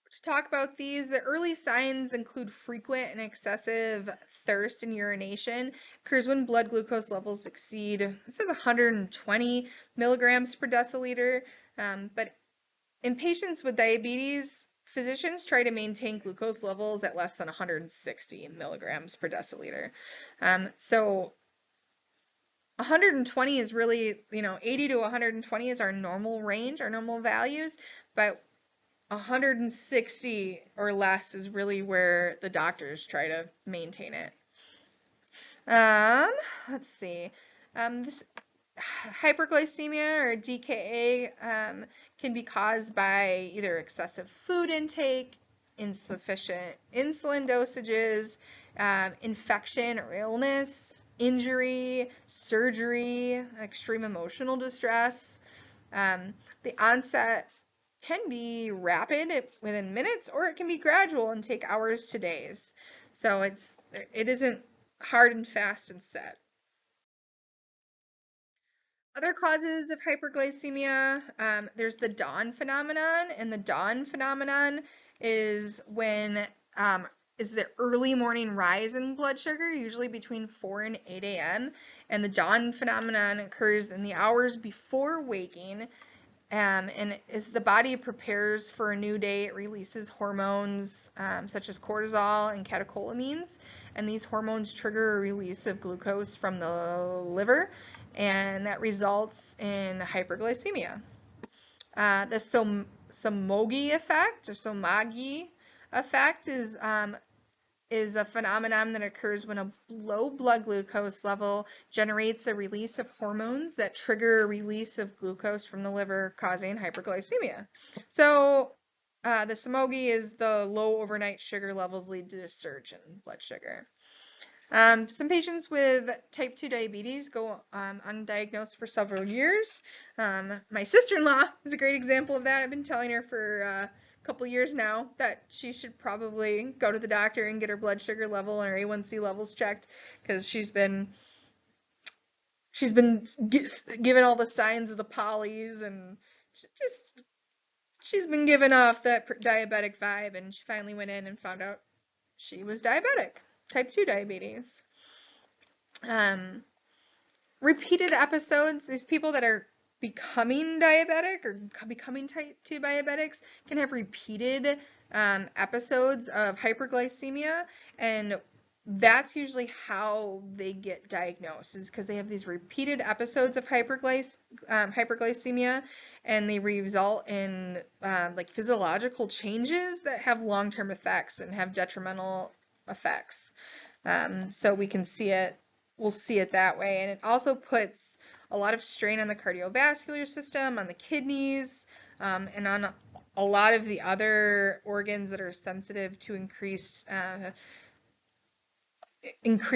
To talk about these, the early signs include frequent and excessive thirst and urination. Occurs when blood glucose levels exceed, it says 120 milligrams per deciliter. But in patients with diabetes, physicians try to maintain glucose levels at less than 160 milligrams per deciliter. So 120 is really, 80 to 120 is our normal range, our normal values, but 160 or less is really where the doctors try to maintain it. Let's see. This hyperglycemia or DKA can be caused by either excessive food intake, insufficient insulin dosages, infection or illness, injury, surgery, extreme emotional distress. The onset can be rapid within minutes, or it can be gradual and take hours to days. So it isn't hard and fast and set. Other causes of hyperglycemia, there's the dawn phenomenon, and the dawn phenomenon is when is the early morning rise in blood sugar, usually between 4 and 8 a.m. And the dawn phenomenon occurs in the hours before waking. And as the body prepares for a new day, it releases hormones such as cortisol and catecholamines, and these hormones trigger a release of glucose from the liver, and that results in hyperglycemia. The Somogyi effect, or Somogyi effect, is a phenomenon that occurs when a low blood glucose level generates a release of hormones that trigger a release of glucose from the liver, causing hyperglycemia. So the Somogyi is the low overnight sugar levels lead to a surge in blood sugar. Some patients with type 2 diabetes go undiagnosed for several years. My sister-in-law is a great example of that. I've been telling her for couple years now that she should probably go to the doctor and get her blood sugar level and her A1C levels checked, because she's been given all the signs of the polys, and she's been given off that diabetic vibe, and she finally went in and found out she was diabetic, type 2 diabetes. Repeated episodes, these people that are becoming diabetic or becoming type 2 diabetics can have repeated episodes of hyperglycemia, and that's usually how they get diagnosed, is because they have these repeated episodes of hyperglycemia, and they result in like physiological changes that have long-term effects and have detrimental effects. So we can see it. We'll see it that way, and it also puts a lot of strain on the cardiovascular system, on the kidneys, and on a lot of the other organs that are sensitive to increased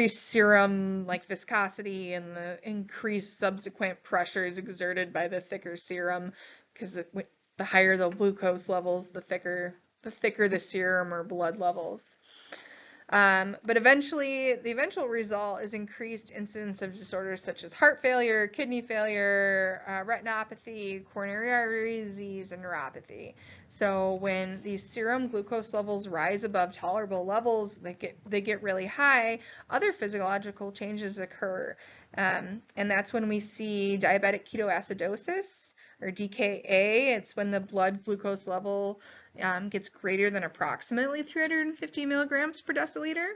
serum like viscosity and the increased subsequent pressures exerted by the thicker serum, because the higher the glucose levels, the thicker the serum or blood levels. But eventually, the eventual result is increased incidence of disorders such as heart failure, kidney failure, retinopathy, coronary artery disease, and neuropathy. So when these serum glucose levels rise above tolerable levels, they get really high, other physiological changes occur. And that's when we see diabetic ketoacidosis, or DKA. It's when the blood glucose level gets greater than approximately 350 milligrams per deciliter.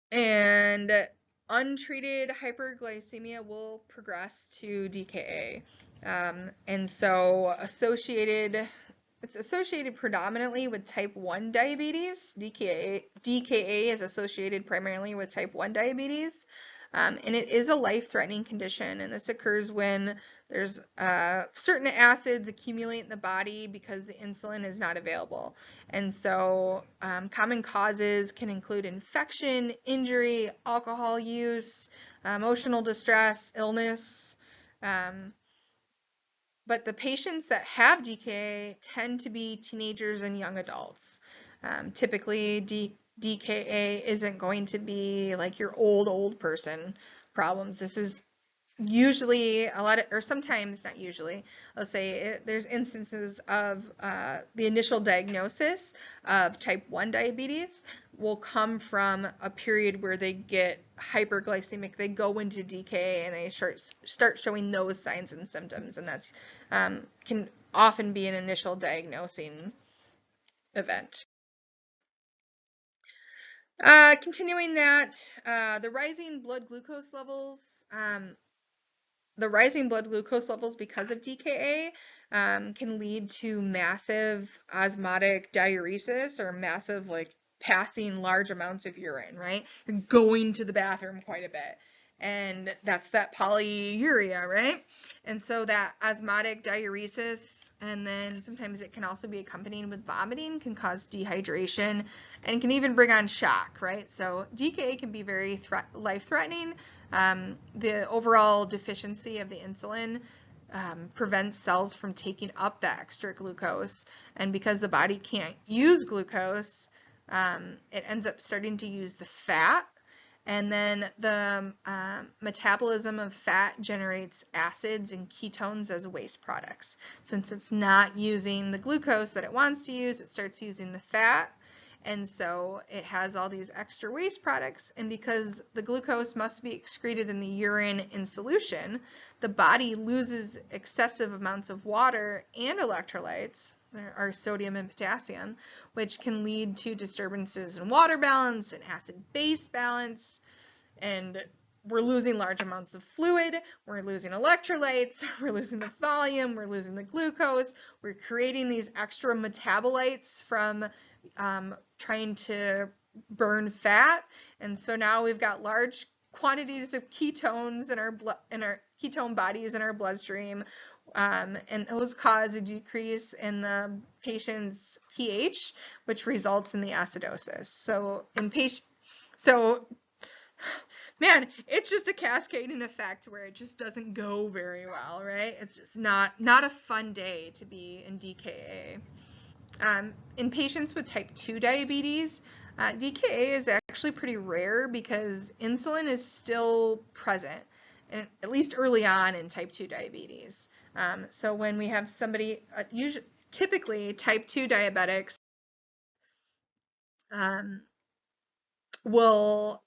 And untreated hyperglycemia will progress to DKA. And so it's associated predominantly with type 1 diabetes. DKA is associated primarily with type 1 diabetes. And it is a life-threatening condition, and this occurs when there's certain acids accumulate in the body because the insulin is not available. And so common causes can include infection, injury, alcohol use, emotional distress, illness. But the patients that have DKA tend to be teenagers and young adults. Typically, DKA isn't going to be like your old person problems. This is usually or sometimes not usually, I'll say there's instances of the initial diagnosis of type 1 diabetes will come from a period where they get hyperglycemic, they go into DKA, and they start showing those signs and symptoms, and that's can often be an initial diagnosing event. Continuing that, the rising blood glucose levels because of DKA can lead to massive osmotic diuresis, or massive passing large amounts of urine, right? You're going to the bathroom quite a bit. And that's that polyuria, right? And so that osmotic diuresis, and then sometimes it can also be accompanied with vomiting, can cause dehydration and can even bring on shock, right? So DKA can be very life-threatening. The overall deficiency of the insulin prevents cells from taking up that extra glucose, and because the body can't use glucose, it ends up starting to use the fat, and then the metabolism of fat generates acids and ketones as waste products. Since it's not using the glucose that it wants to use, it starts using the fat, and so it has all these extra waste products, and because the glucose must be excreted in the urine in solution, the body loses excessive amounts of water and electrolytes. There are sodium and potassium, which can lead to disturbances in water balance and acid-base balance, and we're losing large amounts of fluid, we're losing electrolytes, we're losing the volume, we're losing the glucose, we're creating these extra metabolites from trying to burn fat, and so now we've got large quantities of ketones in our ketone bodies in our bloodstream, and those cause a decrease in the patient's pH, which results in the acidosis. Man, it's just a cascading effect where it just doesn't go very well, right? It's just not a fun day to be in DKA. In patients with type 2 diabetes, DKA is actually pretty rare because insulin is still present, and at least early on in type 2 diabetes. So when we have somebody, typically type 2 diabetics we'll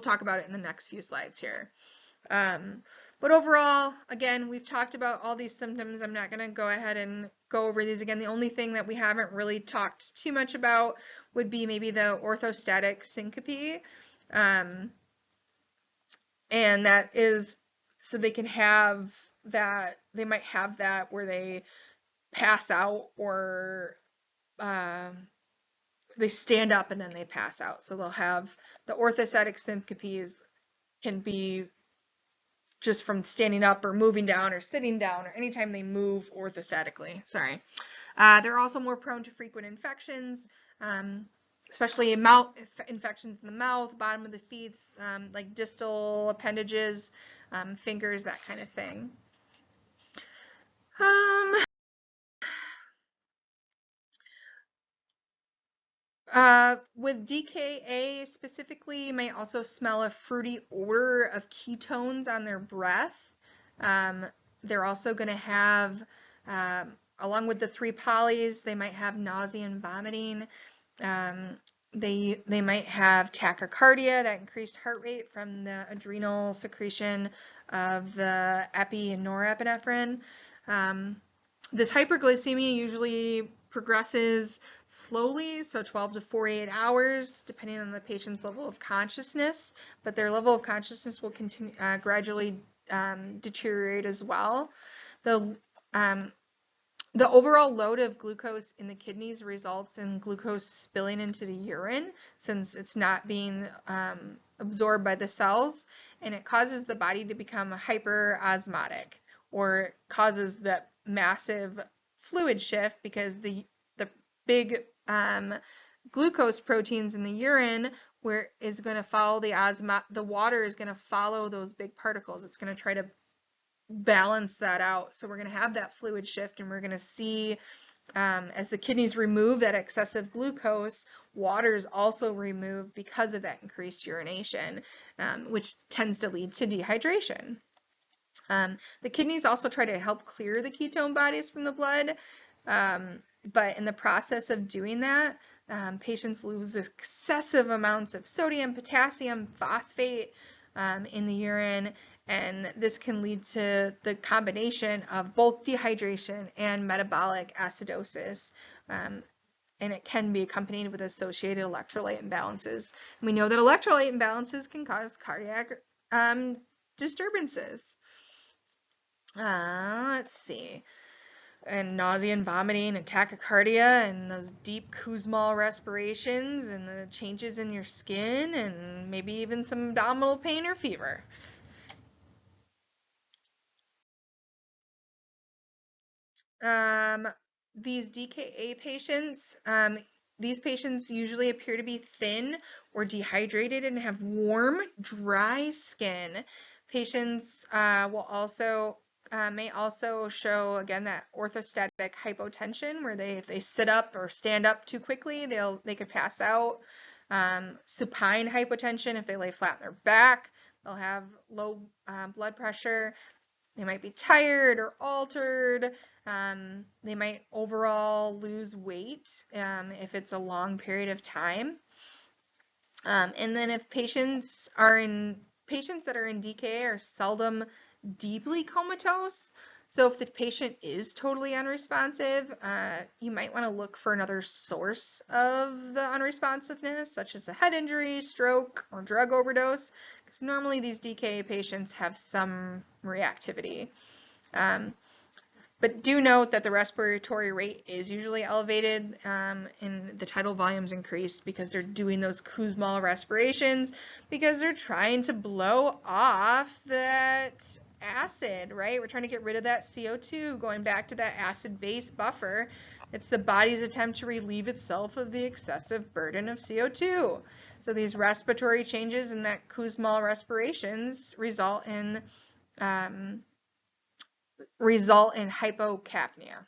talk about it in the next few slides here. But overall, again, we've talked about all these symptoms. I'm not going to go ahead and go over these again. The only thing that we haven't really talked too much about would be maybe the orthostatic syncope. And that is, so they can have that, they might have that where they pass out, or they stand up and then they pass out. So they'll have the orthostatic syncope is can be just from standing up or moving down or sitting down or anytime they move orthostatically. Sorry. They're also more prone to frequent infections, especially mouth infections in the mouth, bottom of the feet, like distal appendages, fingers, that kind of thing. With DKA specifically, you may also smell a fruity odor of ketones on their breath. They're also going to have, along with the 3 polys, they might have nausea and vomiting. They might have tachycardia, that increased heart rate from the adrenal secretion of the epi and norepinephrine. This hyperglycemia usually progresses slowly, so 12 to 48 hours, depending on the patient's level of consciousness, but their level of consciousness will continue gradually deteriorate as well. The overall load of glucose in the kidneys results in glucose spilling into the urine since it's not being absorbed by the cells, and it causes the body to become hyperosmotic, or causes that massive fluid shift because the big glucose proteins in the urine is going to follow the water is going to follow those big particles. It's going to try to balance that out. So we're going to have that fluid shift, and we're going to see as the kidneys remove that excessive glucose, water is also removed because of that increased urination, which tends to lead to dehydration. The kidneys also try to help clear the ketone bodies from the blood, but in the process of doing that, patients lose excessive amounts of sodium, potassium, phosphate in the urine, and this can lead to the combination of both dehydration and metabolic acidosis, and it can be accompanied with associated electrolyte imbalances. And we know that electrolyte imbalances can cause cardiac disturbances. Let's see. And nausea and vomiting and tachycardia and those deep Kussmaul respirations and the changes in your skin and maybe even some abdominal pain or fever. These DKA patients, these patients usually appear to be thin or dehydrated and have warm, dry skin. Patients may also show, again, that orthostatic hypotension, where if they sit up or stand up too quickly, they could pass out. Supine hypotension, if they lay flat on their back, they'll have low blood pressure. They might be tired or altered. They might overall lose weight if it's a long period of time. And then if patients that are in DKA are seldom deeply comatose. So if the patient is totally unresponsive, you might want to look for another source of the unresponsiveness, such as a head injury, stroke, or drug overdose, because normally these DKA patients have some reactivity. But do note that the respiratory rate is usually elevated and the tidal volume's increased because they're doing those Kussmaul respirations because they're trying to blow off that acid, right? We're trying to get rid of that CO2, going back to that acid-base buffer. It's the body's attempt to relieve itself of the excessive burden of CO2. So these respiratory changes in that Kussmaul respirations result in hypocapnia.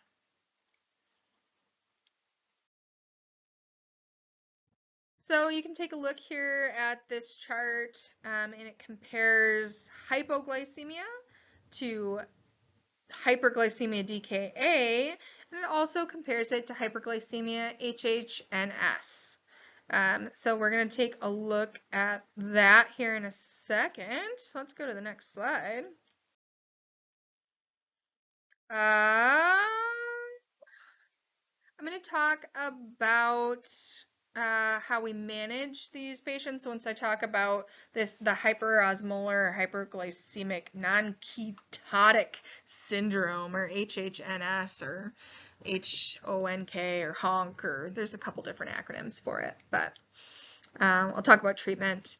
So you can take a look here at this chart, and it compares hypoglycemia to hyperglycemia DKA, and it also compares it to hyperglycemia HHNS. So we're going to take a look at that here in a second. So let's go to the next slide. I'm going to talk about how we manage these patients once I talk about the hyperosmolar or hyperglycemic non-ketotic syndrome, or HHNS, or HONK, or HONK, or there's a couple different acronyms for it, but I'll talk about treatment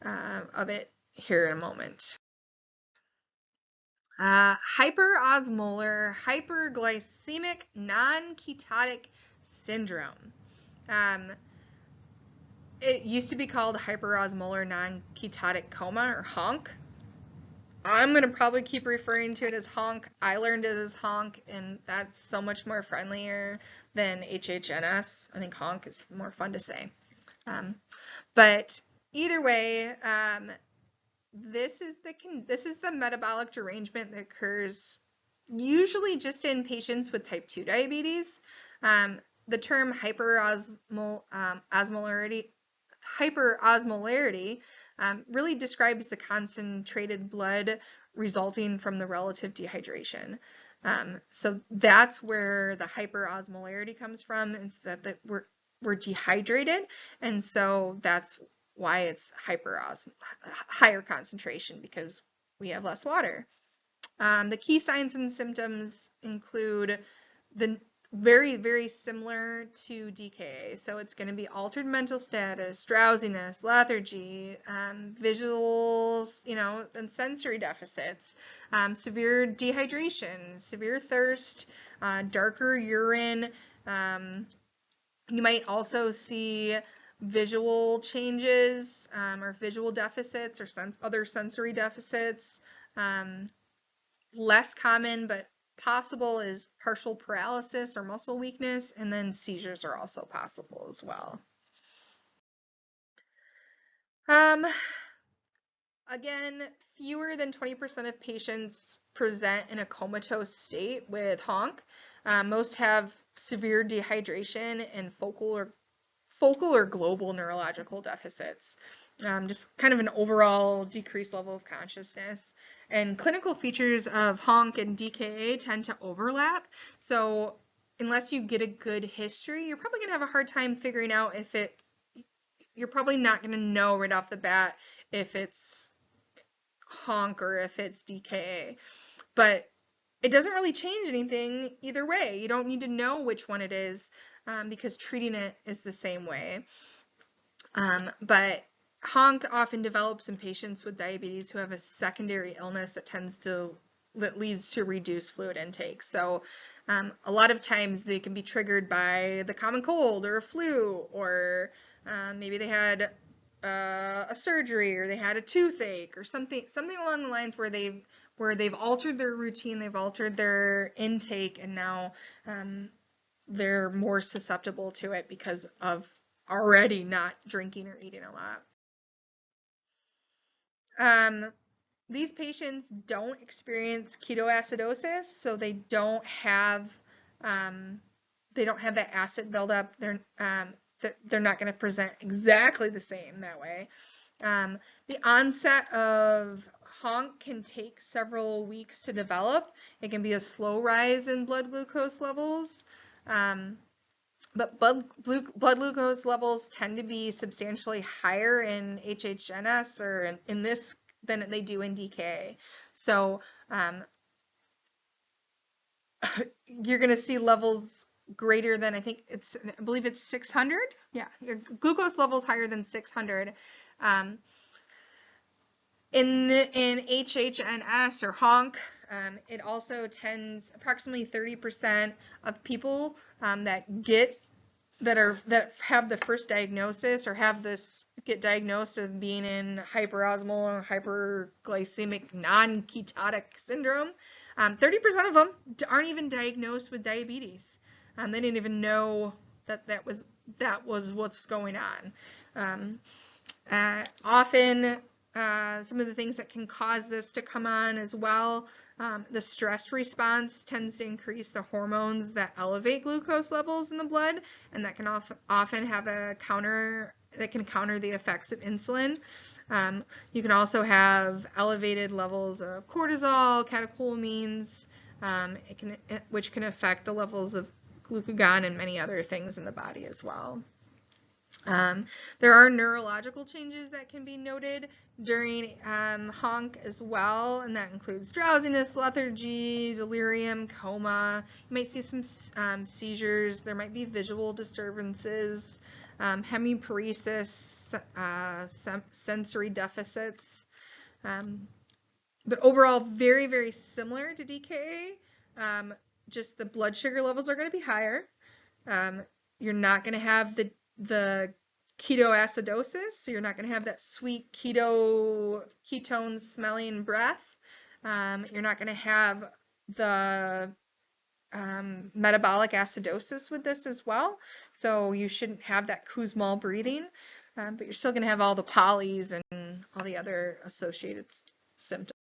of it here in a moment. Hyperosmolar hyperglycemic non-ketotic syndrome. It used to be called hyperosmolar non-ketotic coma, or HONC. I'm going to probably keep referring to it as HONC. I learned it as HONC, and that's so much more friendlier than HHNS. I think HONC is more fun to say. But either way, this is the metabolic derangement that occurs usually just in patients with type 2 diabetes. The term hyperosmolarity really describes the concentrated blood resulting from the relative dehydration. So that's where the hyperosmolarity comes from, is that we're dehydrated, and so that's why it's higher concentration, because we have less water. The key signs and symptoms include the very, very similar to DKA. So it's going to be altered mental status, drowsiness, lethargy, visuals, and sensory deficits, severe dehydration, severe thirst, darker urine. You might also see visual changes, or visual deficits, or other sensory deficits. Less common but possible is partial paralysis or muscle weakness, and then seizures are also possible as well. Again, fewer than 20% of patients present in a comatose state with HONC. Most have severe dehydration and focal or global neurological deficits. Just kind of an overall decreased level of consciousness. And clinical features of HONC and DKA tend to overlap. So unless you get a good history, you're probably going to have a hard time figuring out you're probably not going to know right off the bat if it's HONC or if it's DKA. But it doesn't really change anything either way. You don't need to know which one it is, because treating it is the same way. But HONC often develops in patients with diabetes who have a secondary illness that leads to reduced fluid intake. So a lot of times they can be triggered by the common cold or a flu, or maybe they had a surgery, or they had a toothache, or something along the lines where they've altered their routine, they've altered their intake, and now they're more susceptible to it because of already not drinking or eating a lot. These patients don't experience ketoacidosis, so they don't have that acid buildup. They're not going to present exactly the same that way. The onset of HONC can take several weeks to develop. It can be a slow rise in blood glucose levels. But blood glucose levels tend to be substantially higher in HHNS or in this than they do in DKA. So you're going to see levels greater than, I believe it's 600. Yeah, your glucose levels higher than 600. In HHNS or HONC, it also tends, approximately 30% of people that have the first diagnosis or get diagnosed as being in hyperosmolar hyperglycemic non-ketotic syndrome, 30% of them aren't even diagnosed with diabetes. They didn't even know that was what's going on. Often, some of the things that can cause this to come on as well, the stress response tends to increase the hormones that elevate glucose levels in the blood, and that can often have counter the effects of insulin. You can also have elevated levels of cortisol, catecholamines, which can affect the levels of glucagon and many other things in the body as well. There are neurological changes that can be noted during HONC as well, and that includes drowsiness, lethargy, delirium, coma. You might see some seizures. There might be visual disturbances, hemiparesis, sensory deficits. But overall, very, very similar to DKA. Just the blood sugar levels are going to be higher. You're not going to have the ketoacidosis, so you're not going to have that sweet ketone smelling breath. You're not going to have the metabolic acidosis with this as well, so you shouldn't have that Kussmaul breathing, but you're still going to have all the polys and all the other associated symptoms.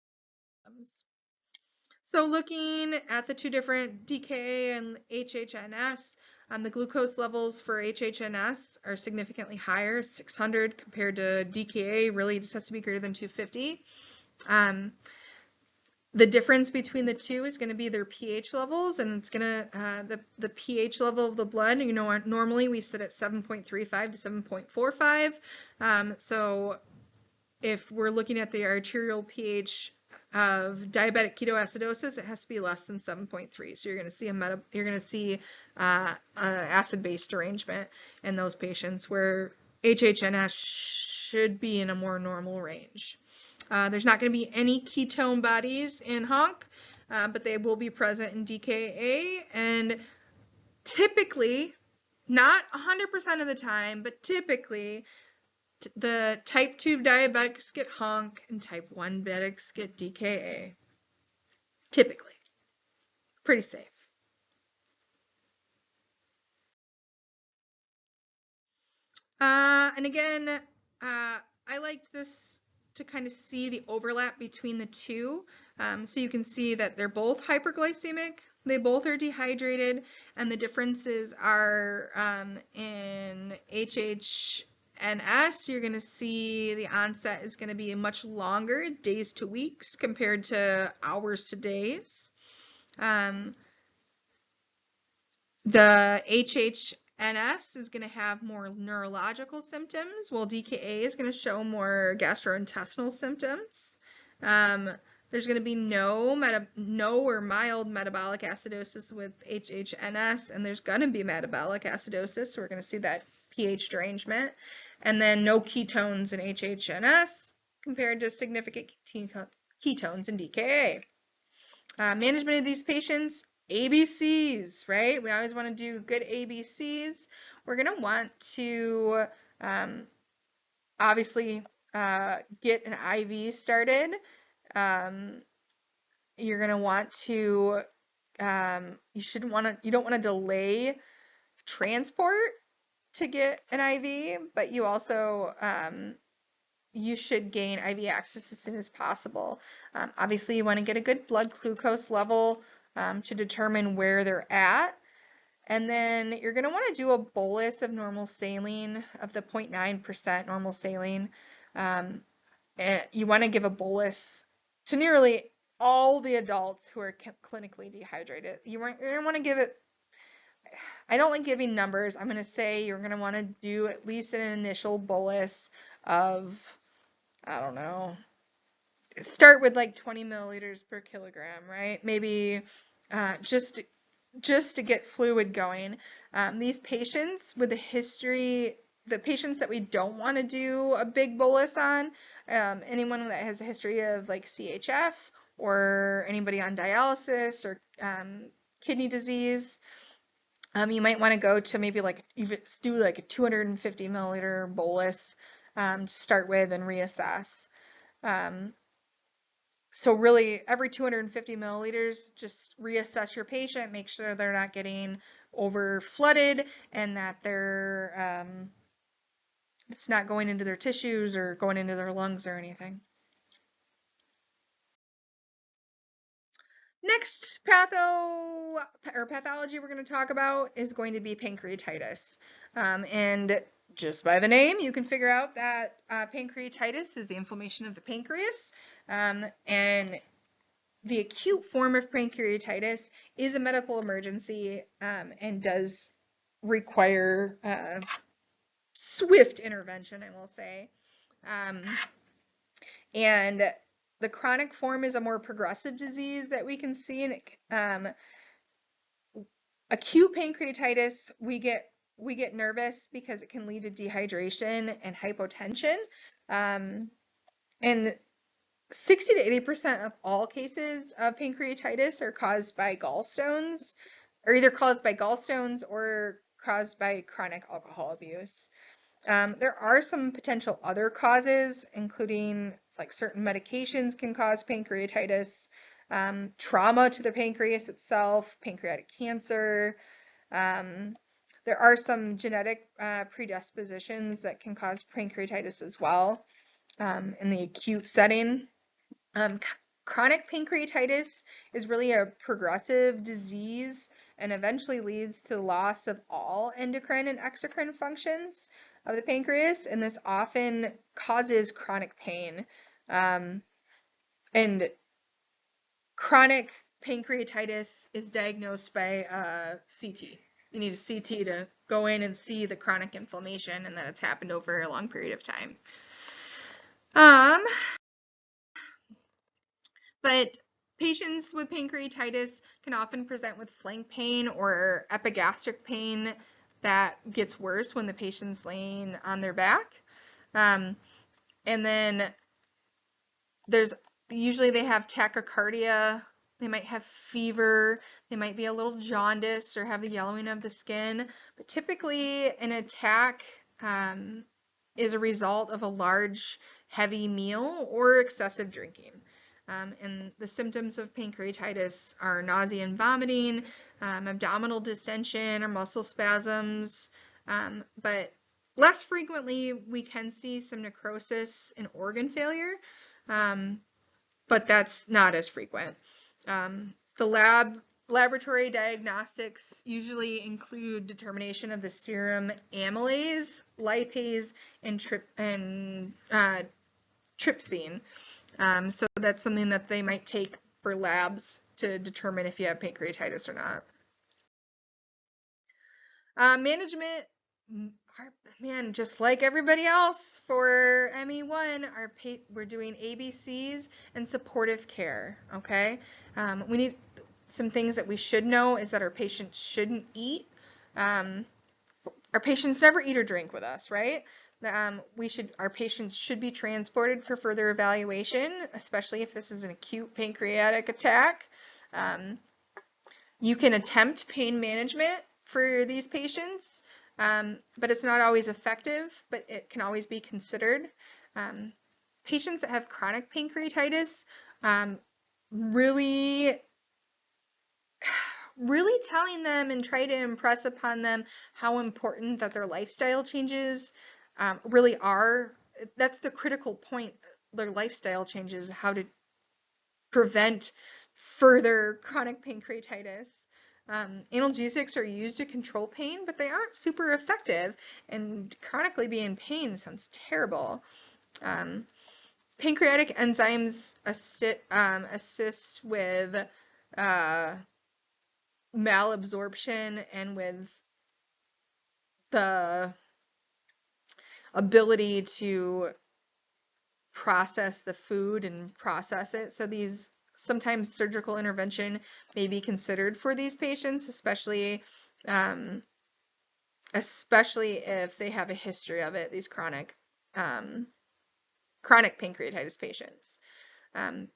So looking at the two different DKA and HHNS, the glucose levels for HHNS are significantly higher, 600 compared to DKA, really just has to be greater than 250. The difference between the two is going to be their pH levels, and it's going to, the pH level of the blood, you know, normally we sit at 7.35 to 7.45. So if we're looking at the arterial pH of diabetic ketoacidosis, it has to be less than 7.3. So you're going to see acid-base derangement in those patients, where HHNS should be in a more normal range. There's not going to be any ketone bodies in HONC, but they will be present in DKA, and typically, not 100% of the time, but typically, the type 2 diabetics get HONC and type 1 diabetics get DKA. Typically. Pretty safe. And again, I liked this to kind of see the overlap between the two. So you can see that they're both hyperglycemic, they both are dehydrated, and the differences are in HHNS, you're going to see the onset is going to be much longer, days to weeks, compared to hours to days. The HHNS is going to have more neurological symptoms, while DKA is going to show more gastrointestinal symptoms. There's going to be no or mild metabolic acidosis with HHNS, and there's going to be metabolic acidosis, so we're going to see that pH derangement. And then no ketones in HHNS compared to significant ketones in DKA. Management of these patients, ABCs, right? We always want to do good ABCs. We're going to want to obviously get an IV started. You're going to want to, you don't want to delay transport to get an IV, but you also, you should gain IV access as soon as possible. Obviously, you want to get a good blood glucose level to determine where they're at. And then you're going to want to do a bolus of normal saline, of the 0.9% normal saline. And you want to give a bolus to nearly all the adults who are clinically dehydrated. You want to give it, I don't like giving numbers. I'm going to say you're going to want to do at least an initial bolus of, I don't know, start with like 20 milliliters per kilogram, right? Maybe just to get fluid going. These patients with a history, the patients that we don't want to do a big bolus on, anyone that has a history of like CHF or anybody on dialysis or kidney disease, you might want to go to maybe like even do like a 250 milliliter bolus to start with and reassess. So really, every 250 milliliters, just reassess your patient, make sure they're not getting over flooded and that it's not going into their tissues or going into their lungs or anything. Next pathology we're going to talk about is going to be pancreatitis. And just by the name, you can figure out that pancreatitis is the inflammation of the pancreas. And the acute form of pancreatitis is a medical emergency and does require swift intervention, I will say. And the chronic form is a more progressive disease that we can see. And acute pancreatitis, we get nervous because it can lead to dehydration and hypotension. And 60 to 80% of all cases of pancreatitis are caused by gallstones, or either caused by gallstones or caused by chronic alcohol abuse. There are some potential other causes, including like certain medications can cause pancreatitis, trauma to the pancreas itself, pancreatic cancer. There are some genetic predispositions that can cause pancreatitis as well in the acute setting. Chronic pancreatitis is really a progressive disease and eventually leads to the loss of all endocrine and exocrine functions of the pancreas, and this often causes chronic pain. And chronic pancreatitis is diagnosed by CT. You need a CT to go in and see the chronic inflammation and that it's happened over a long period of time. But patients with pancreatitis can often present with flank pain or epigastric pain that gets worse when the patient's laying on their back. And then usually they have tachycardia, they might have fever, they might be a little jaundiced or have a yellowing of the skin, but typically an attack is a result of a large, heavy meal or excessive drinking. And the symptoms of pancreatitis are nausea and vomiting, abdominal distension or muscle spasms, but less frequently we can see some necrosis and organ failure, but that's not as frequent. The laboratory diagnostics usually include determination of the serum amylase, lipase, and trypsin. So that's something that they might take for labs to determine if you have pancreatitis or not. Management, man, just like everybody else for me1, we're doing ABCs and supportive care, okay? We need some things that we should know is that our patients shouldn't eat. Our patients never eat or drink with us, right? Our patients should be transported for further evaluation, especially if this is an acute pancreatic attack. You can attempt pain management for these patients, but it's not always effective, but it can always be considered. Patients that have chronic pancreatitis, really telling them and try to impress upon them how important that their lifestyle changes really are. That's the critical point. Their lifestyle changes, how to prevent further chronic pancreatitis. Analgesics are used to control pain, but they aren't super effective, and chronically be in pain sounds terrible. Pancreatic enzymes assist with malabsorption and with the ability to process the food and process it. So sometimes surgical intervention may be considered for these patients, especially if they have a history of it, these chronic pancreatitis patients.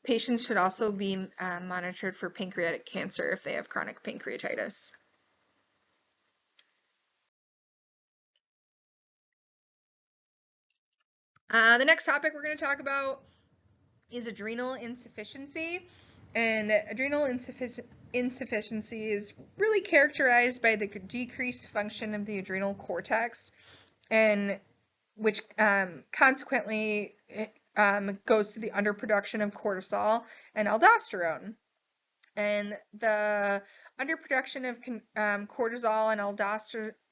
Patients should also be monitored for pancreatic cancer if they have chronic pancreatitis. The next topic we're going to talk about is adrenal insufficiency. And adrenal insufficiency is really characterized by the decreased function of the adrenal cortex, and which consequently goes to the underproduction of cortisol and aldosterone. And the underproduction of cortisol and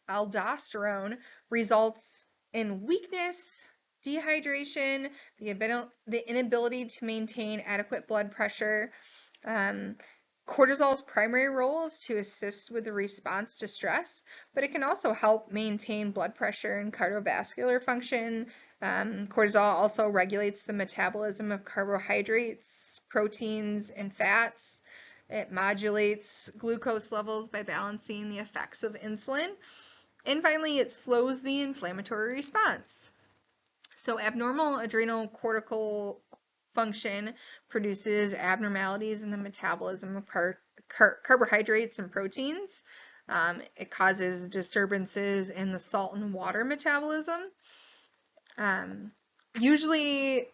aldosterone results in weakness, dehydration, the inability to maintain adequate blood pressure. Cortisol's primary role is to assist with the response to stress, but it can also help maintain blood pressure and cardiovascular function. Cortisol also regulates the metabolism of carbohydrates, proteins, and fats. It modulates glucose levels by balancing the effects of insulin. And finally, it slows the inflammatory response. So abnormal adrenal dysfunction produces abnormalities in the metabolism of carbohydrates and proteins. It causes disturbances in the salt and water metabolism. Usually,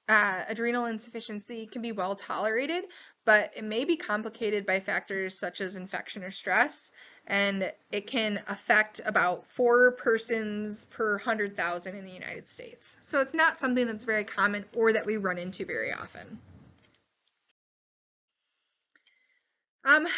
adrenal insufficiency can be well tolerated, but it may be complicated by factors such as infection or stress, and it can affect about 4 persons per 100,000 in the United States. So it's not something that's very common or that we run into very often.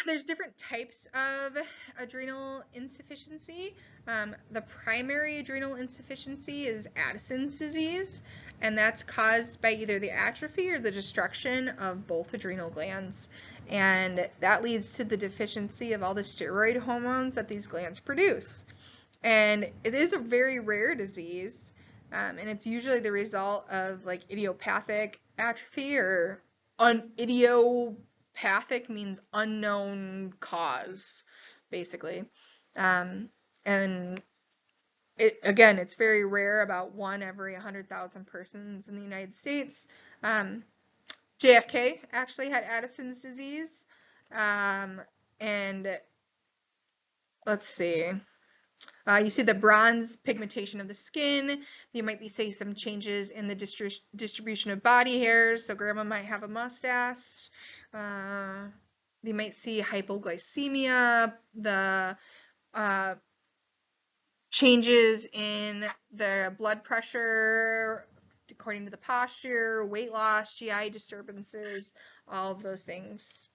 There's different types of adrenal insufficiency. The primary adrenal insufficiency is Addison's disease, and that's caused by either the atrophy or the destruction of both adrenal glands. And that leads to the deficiency of all the steroid hormones that these glands produce. And it is a very rare disease, and it's usually the result of like idiopathic atrophy or idiopathic means unknown cause, basically. And it's very rare, about 1 every 100,000 persons in the United States. JFK actually had Addison's disease. And let's see. You see the bronze pigmentation of the skin. You might see some changes in the distribution of body hairs. So grandma might have a mustache. You might see hypoglycemia, the changes in the blood pressure according to the posture, weight loss, GI disturbances, all of those things.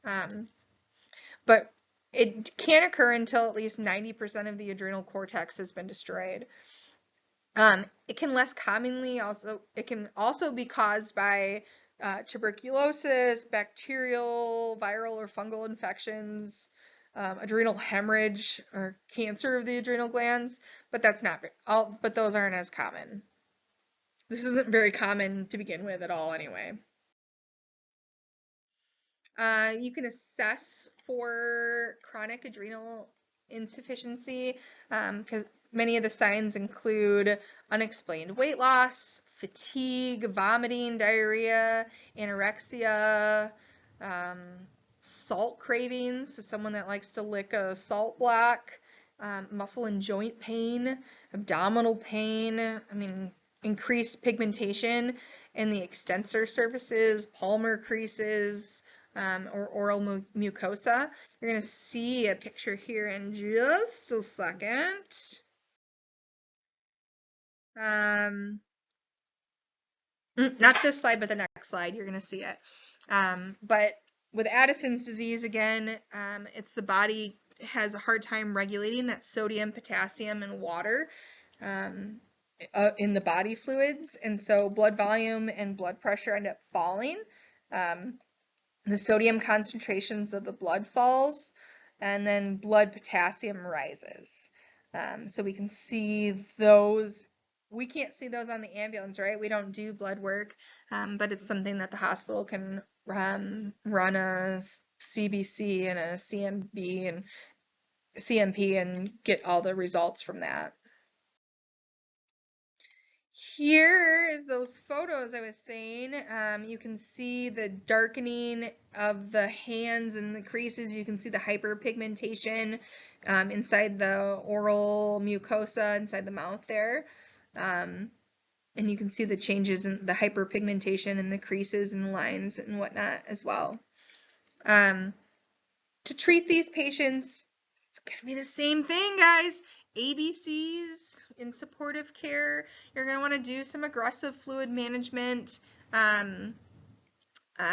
But it can't occur until at least 90% of the adrenal cortex has been destroyed. It can also be caused by tuberculosis, bacterial, viral, or fungal infections, adrenal hemorrhage, or cancer of the adrenal glands, but but those aren't as common. This isn't very common to begin with at all anyway. You can assess for chronic adrenal insufficiency because many of the signs include unexplained weight loss, fatigue, vomiting, diarrhea, anorexia, salt cravings, so someone that likes to lick a salt block, muscle and joint pain, abdominal pain, increased pigmentation in the extensor surfaces, palmar creases, or oral mucosa. You're going to see a picture here in just a second. Not this slide, but the next slide, you're going to see it. But with Addison's disease, again, it's the body has a hard time regulating that sodium, potassium, and water in the body fluids, and so blood volume and blood pressure end up falling. The sodium concentrations of the blood falls, and then blood potassium rises. So we can see those. We can't see those on the ambulance, right? We don't do blood work, but it's something that the hospital can run a CBC and a CMP and get all the results from that. Here is those photos I was saying. You can see the darkening of the hands and the creases. You can see the hyperpigmentation inside the oral mucosa, inside the mouth there. And you can see the changes in the hyperpigmentation and the creases and the lines and whatnot as well. To treat these patients, it's going to be the same thing, guys. ABCs in supportive care. You're going to want to do some aggressive fluid management,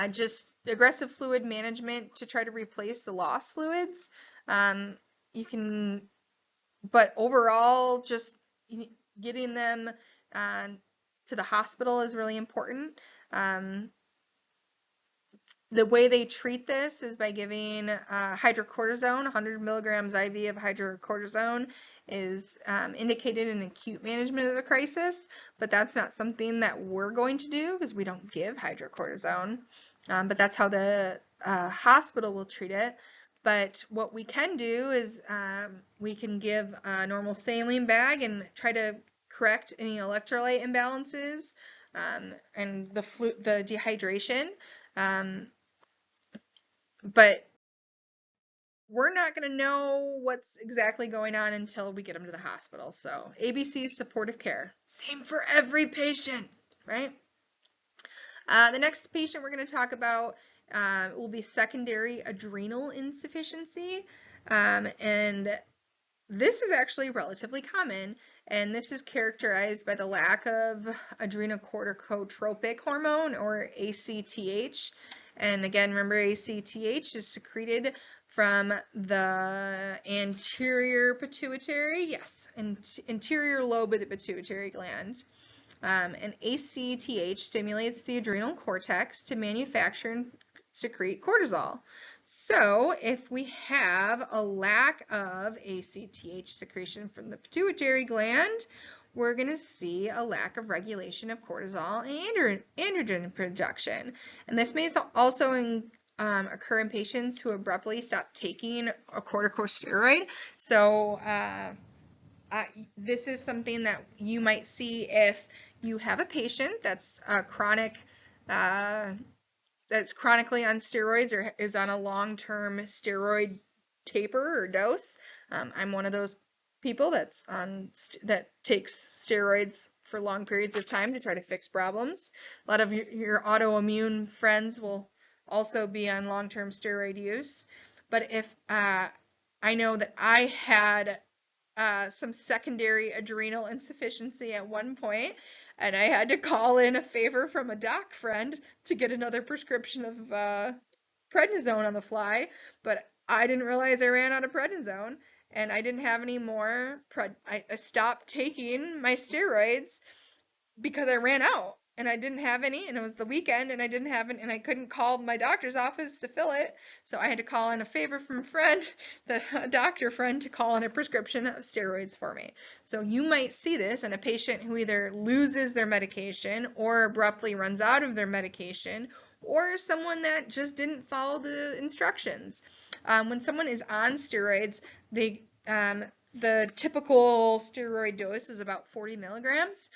just aggressive fluid management to try to replace the lost fluids. But overall, just getting them to the hospital is really important. The way they treat this is by giving hydrocortisone. 100 milligrams IV of hydrocortisone is indicated in acute management of the crisis, but that's not something that we're going to do because we don't give hydrocortisone, but that's how the hospital will treat it. But what we can do is we can give a normal saline bag and try to correct any electrolyte imbalances and the dehydration. But we're not going to know what's exactly going on until we get them to the hospital. So ABC is supportive care. Same for every patient, right? The next patient we're going to talk about will be secondary adrenal insufficiency. And this is actually relatively common, and this is characterized by the lack of adrenocorticotropic hormone, or ACTH. And again, remember, ACTH is secreted from the anterior pituitary, yes, anterior lobe of the pituitary gland. And ACTH stimulates the adrenal cortex to manufacture and secrete cortisol. So if we have a lack of ACTH secretion from the pituitary gland, we're going to see a lack of regulation of cortisol and androgen production. And this may also occur in patients who abruptly stop taking a corticosteroid. So this is something that you might see if you have a patient that's that's chronically on steroids or is on a long-term steroid taper or dose. I'm one of those people that takes steroids for long periods of time to try to fix problems. A lot of your autoimmune friends will also be on long-term steroid use. But if I know that I had some secondary adrenal insufficiency at one point, and I had to call in a favor from a doc friend to get another prescription of prednisone on the fly, but I didn't realize I ran out of prednisone, and I didn't have any more. I stopped taking my steroids because I ran out and I didn't have any, and it was the weekend and I didn't have it, and I couldn't call my doctor's office to fill it, so I had to call in a favor from a friend, a doctor friend, to call in a prescription of steroids for me. So you might see this in a patient who either loses their medication or abruptly runs out of their medication, or someone that just didn't follow the instructions. When someone is on steroids, the typical steroid dose is about 40 milligrams.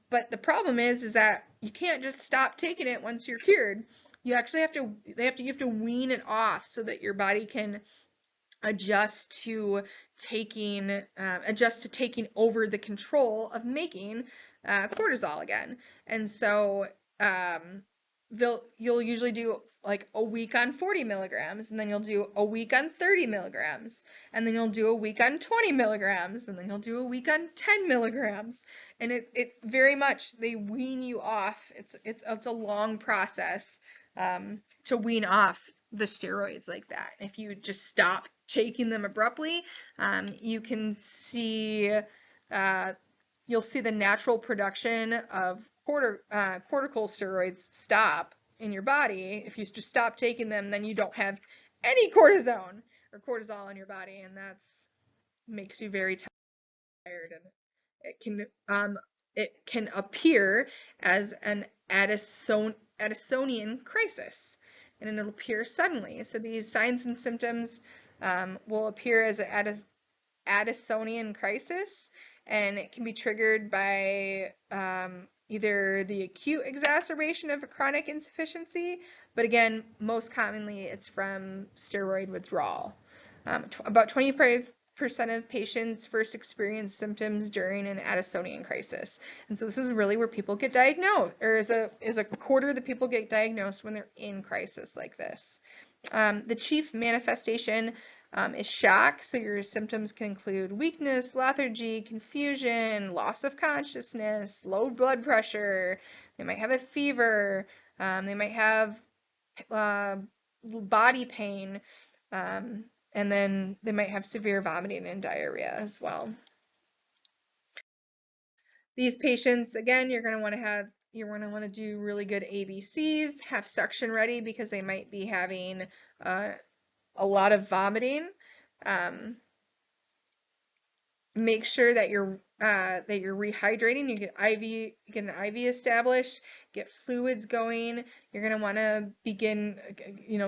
But the problem is that you can't just stop taking it once you're cured. You actually have to wean it off so that your body can adjust to taking over the control of making cortisol again. And so you'll usually do like a week on 40 milligrams, and then you'll do a week on 30 milligrams, and then you'll do a week on 20 milligrams, and then you'll do a week on 10 milligrams. And it very much, they wean you off. It's a long process to wean off the steroids like that. If you just stop taking them abruptly, you can see you'll see the natural production of cortical steroids stop in your body. If you just stop taking them, then you don't have any cortisone or cortisol in your body, and that makes you very tired. And it can appear as an Addisonian crisis, and it'll appear suddenly. So these signs and symptoms will appear as an Addisonian crisis, and it can be triggered by either the acute exacerbation of a chronic insufficiency, but again, most commonly it's from steroid withdrawal. About 25% of patients first experience symptoms during an Addisonian crisis. And so this is really where people get diagnosed, or is a quarter of the people get diagnosed when they're in crisis like this. The chief manifestation is shock, so your symptoms can include weakness, lethargy, confusion, loss of consciousness, low blood pressure. They might have a fever. They might have body pain, and then they might have severe vomiting and diarrhea as well. These patients, again, you're going to want to do really good ABCs, have suction ready because they might be having a lot of vomiting. Make sure that you're rehydrating. You get an IV established, get fluids going. You're going to want to begin,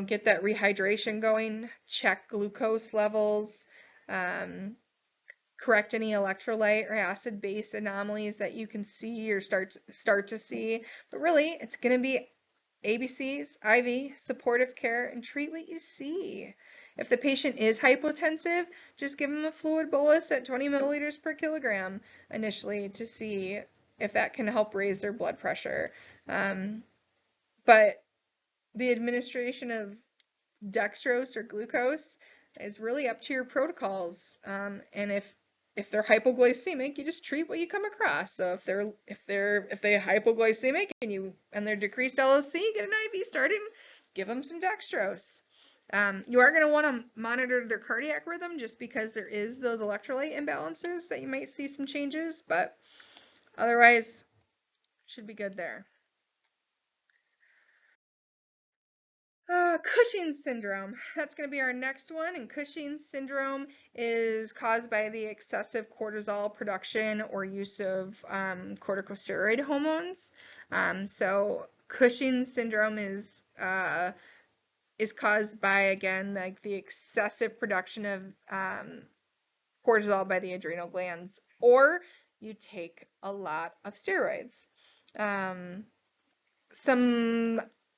get that rehydration going, check glucose levels. correct any electrolyte or acid-base anomalies that you can see or start to see. But really, it's going to be ABCs, IV, supportive care, and treat what you see. If the patient is hypotensive, just give them a fluid bolus at 20 milliliters per kilogram initially to see if that can help raise their blood pressure. But the administration of dextrose or glucose is really up to your protocols. And if they're hypoglycemic, you just treat what you come across. So if they're hypoglycemic and they're decreased LOC, get an IV started, give them some dextrose. You are going to want to monitor their cardiac rhythm just because there is those electrolyte imbalances that you might see some changes, but otherwise should be good there. Cushing's syndrome. That's going to be our next one. And Cushing's syndrome is caused by the excessive cortisol production or use of corticosteroid hormones. So Cushing's syndrome is caused by, again, like the excessive production of cortisol by the adrenal glands, or you take a lot of steroids.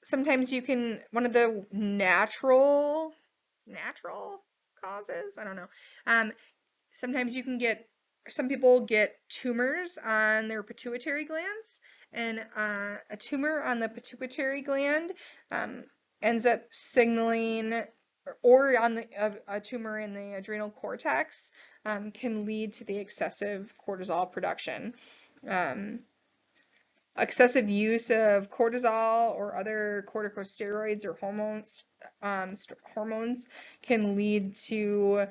Sometimes you can, one of the natural causes, I don't know, sometimes you can get, some people get tumors on their pituitary glands, and a tumor on the pituitary gland ends up signaling, or on a tumor in the adrenal cortex can lead to the excessive cortisol production. Excessive use of cortisol or other corticosteroids or hormones can lead to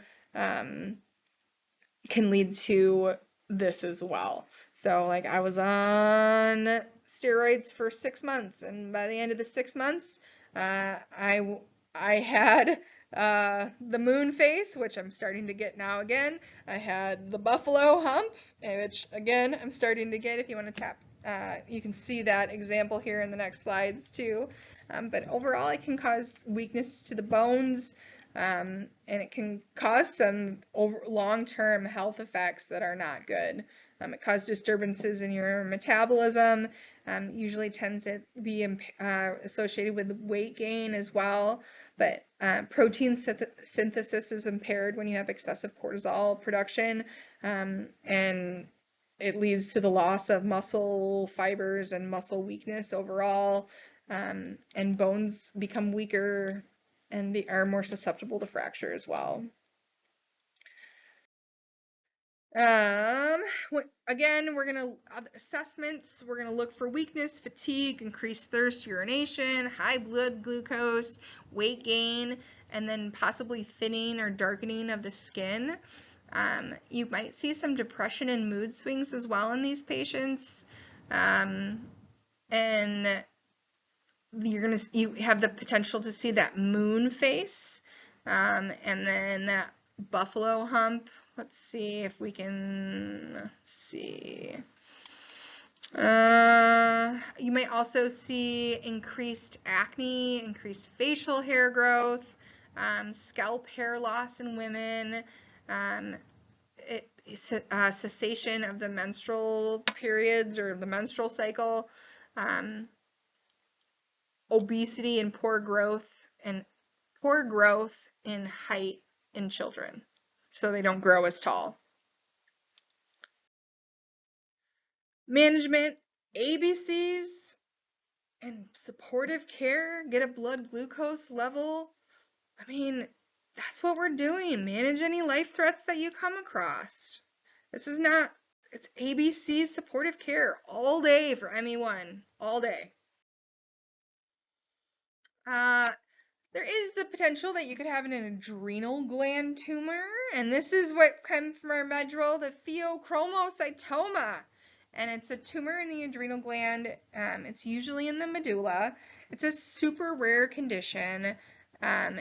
this as well. So like I was on steroids for 6 months, and by the end of the 6 months, I had the moon face, which I'm starting to get now again. I had the buffalo hump, which again I'm starting to get. If you want to tap, you can see that example here in the next slides too. But overall, it can cause weakness to the bones, and it can cause some long-term health effects that are not good. It causes disturbances in your metabolism, usually tends to be associated with weight gain as well, but protein synthesis is impaired when you have excessive cortisol production, and it leads to the loss of muscle fibers and muscle weakness overall, and bones become weaker and they are more susceptible to fracture as well. Again, assessments, we're gonna look for weakness, fatigue, increased thirst, urination, high blood glucose, weight gain, and then possibly thinning or darkening of the skin. You might see some depression and mood swings as well in these patients. And you have the potential to see that moon face, and then that buffalo hump. Let's see if we can see. You might also see increased acne, increased facial hair growth, scalp hair loss in women, cessation of the menstrual periods or the menstrual cycle, obesity and poor growth in height in children, so they don't grow as tall. Management, ABCs and supportive care, get a blood glucose level. I mean, that's what we're doing. Manage any life threats that you come across. It's ABC supportive care all day for me1, all day. There is the potential that you could have an adrenal gland tumor, and this is what comes from our medrol, the pheochromocytoma. And it's a tumor in the adrenal gland. It's usually in the medulla. It's a super rare condition, and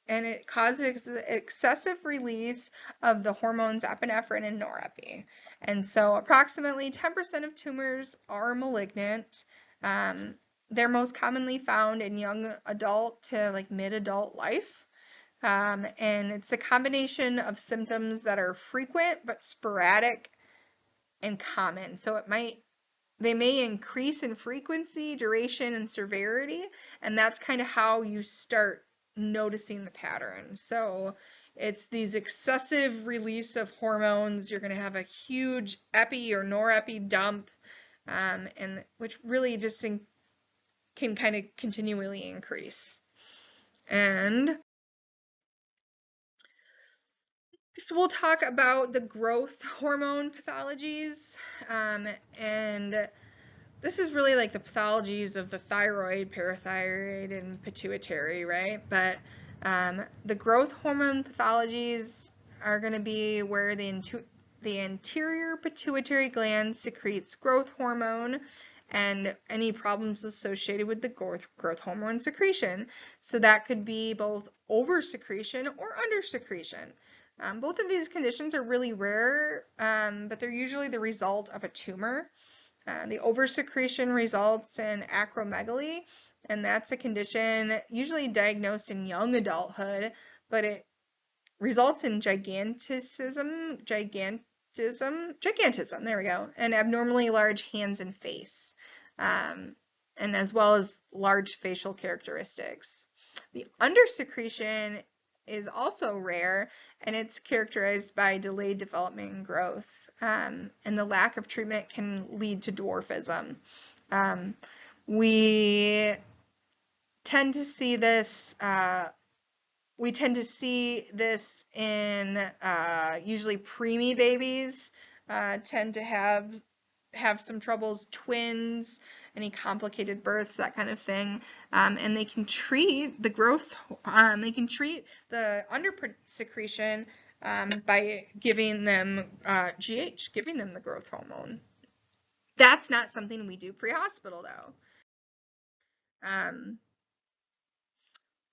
it causes excessive release of the hormones epinephrine and norepinephrine. And so approximately 10% of tumors are malignant. They're most commonly found in young adult to like mid-adult life. And it's a combination of symptoms that are frequent but sporadic and common. So they may increase in frequency, duration, and severity, and that's kind of how you start noticing the pattern. So it's these excessive release of hormones. You're going to have a huge epi or norepi dump, and which really just can kind of continually increase. And so we'll talk about the growth hormone pathologies, and this is really like the pathologies of the thyroid, parathyroid, and pituitary, right? But the growth hormone pathologies are going to be where the anterior pituitary gland secretes growth hormone and any problems associated with the growth hormone secretion. So that could be both over-secretion or under-secretion. Both of these conditions are really rare, but they're usually the result of a tumor. The oversecretion results in acromegaly, and that's a condition usually diagnosed in young adulthood, but it results in gigantism, there we go, and abnormally large hands and face, and as well as large facial characteristics. The undersecretion is also rare, and it's characterized by delayed development and growth. And the lack of treatment can lead to dwarfism. We tend to see this. In usually preemie babies. Tend to have some troubles, twins, any complicated births, that kind of thing, and they can treat the growth. They can treat the undersecretion by giving them GH, giving them the growth hormone. That's not something we do pre-hospital, though.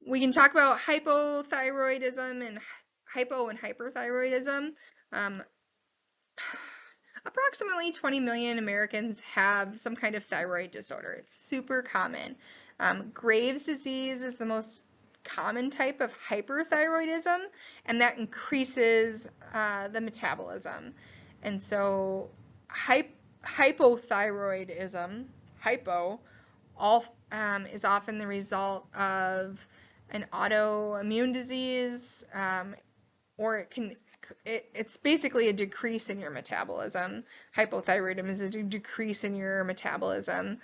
We can talk about hypothyroidism and hyperthyroidism. Approximately 20 million Americans have some kind of thyroid disorder. It's super common. Graves' disease is the most common type of hyperthyroidism, and that increases the metabolism. And so hypothyroidism, is often the result of an autoimmune disease, or it's basically a decrease in your metabolism. Hypothyroidism is a decrease in your metabolism.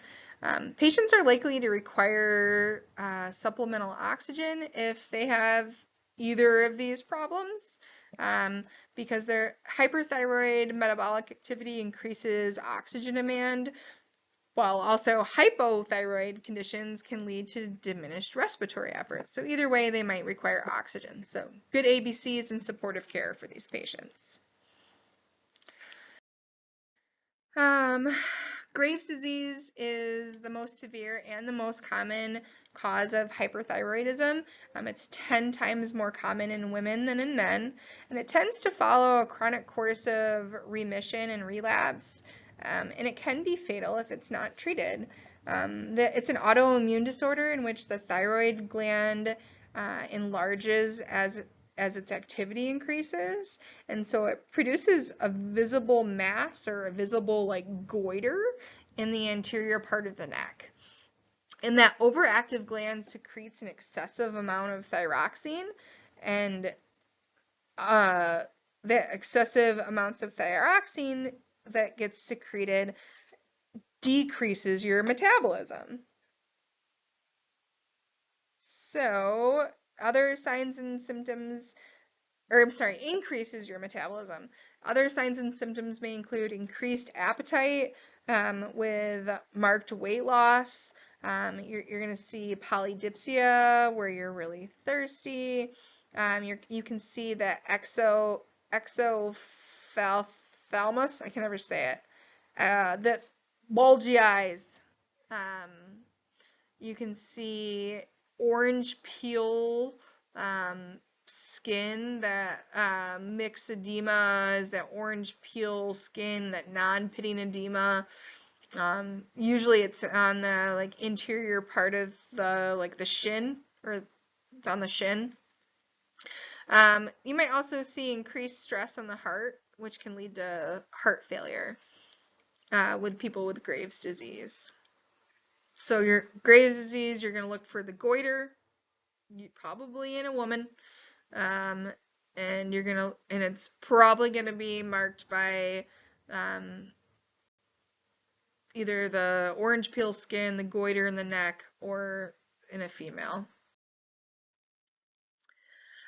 Patients are likely to require supplemental oxygen if they have either of these problems, because their hyperthyroid metabolic activity increases oxygen demand, while also hypothyroid conditions can lead to diminished respiratory efforts. So either way, they might require oxygen. So good ABCs and supportive care for these patients. Graves' disease is the most severe and the most common cause of hyperthyroidism. It's 10 times more common in women than in men, and it tends to follow a chronic course of remission and relapse, and it can be fatal if it's not treated. It's an autoimmune disorder in which the thyroid gland enlarges as its activity increases, and so it produces a visible mass or a visible like goiter in the anterior part of the neck. And that overactive gland secretes an excessive amount of thyroxine, and the excessive amounts of thyroxine that gets secreted decreases your metabolism. So other signs and symptoms, increases your metabolism. Other signs and symptoms may include increased appetite with marked weight loss. You're going to see polydipsia, where you're really thirsty. You can see the exophthalmos, I can never say it, the bulgy eyes. You can see orange peel, skin, that mixed edema is that orange peel skin, that non-pitting edema. Usually it's on the like interior part of the the shin, or it's on the shin. You might also see increased stress on the heart, which can lead to heart failure with people with Graves' disease. So your Graves' disease, you're going to look for the goiter, probably in a woman, and it's probably going to be marked by either the orange peel skin, the goiter in the neck, or in a female.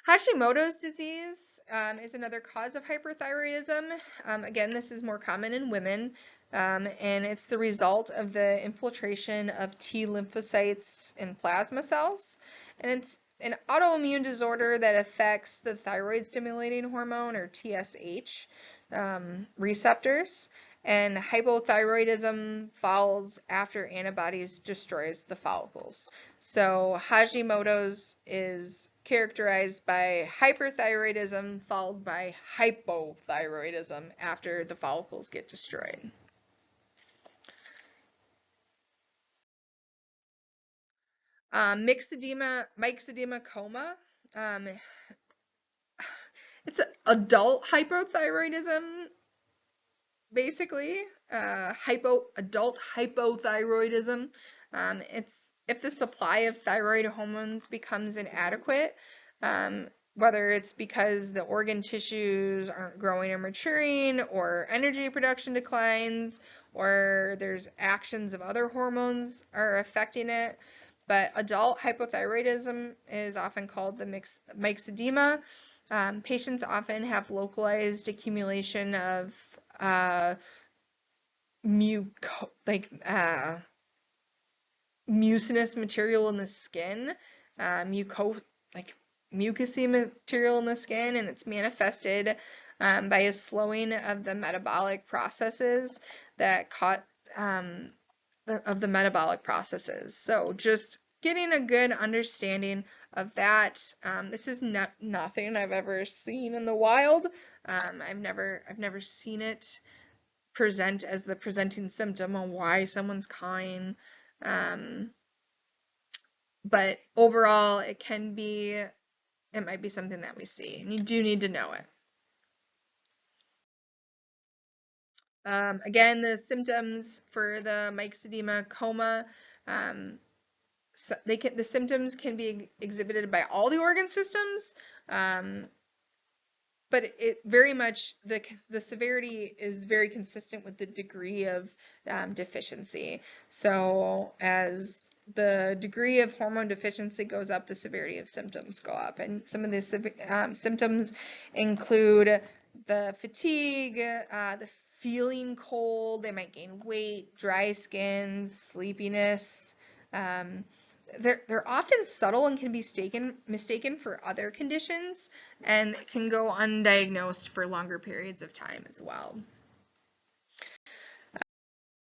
Hashimoto's disease is another cause of hyperthyroidism. Again, this is more common in women, and it's the result of the infiltration of T lymphocytes in plasma cells. And it's an autoimmune disorder that affects the thyroid stimulating hormone, or TSH, receptors. And hypothyroidism follows after antibodies destroys the follicles. So Hashimoto's is characterized by hyperthyroidism followed by hypothyroidism after the follicles get destroyed. Myxedema coma. It's adult hypothyroidism, basically. Adult hypothyroidism. It's if the supply of thyroid hormones becomes inadequate, whether it's because the organ tissues aren't growing or maturing, or energy production declines, or there's actions of other hormones are affecting it. But adult hypothyroidism is often called the myxedema. Patients often have localized accumulation of mucinous material in the skin, mucousy material in the skin, and it's manifested by a slowing of the metabolic processes that of the metabolic processes. So just getting a good understanding of that. This is nothing I've ever seen in the wild. I've never seen it present as the presenting symptom of why someone's cawing. But overall, it might be something that we see, and you do need to know it. Again, the symptoms for the myxedema coma, the symptoms can be exhibited by all the organ systems, but it very much, the severity is very consistent with the degree of deficiency. So as the degree of hormone deficiency goes up, the severity of symptoms go up. And some of the symptoms include the fatigue, the feeling cold, they might gain weight, dry skin, sleepiness. They're often subtle and can be mistaken for other conditions, and can go undiagnosed for longer periods of time as well.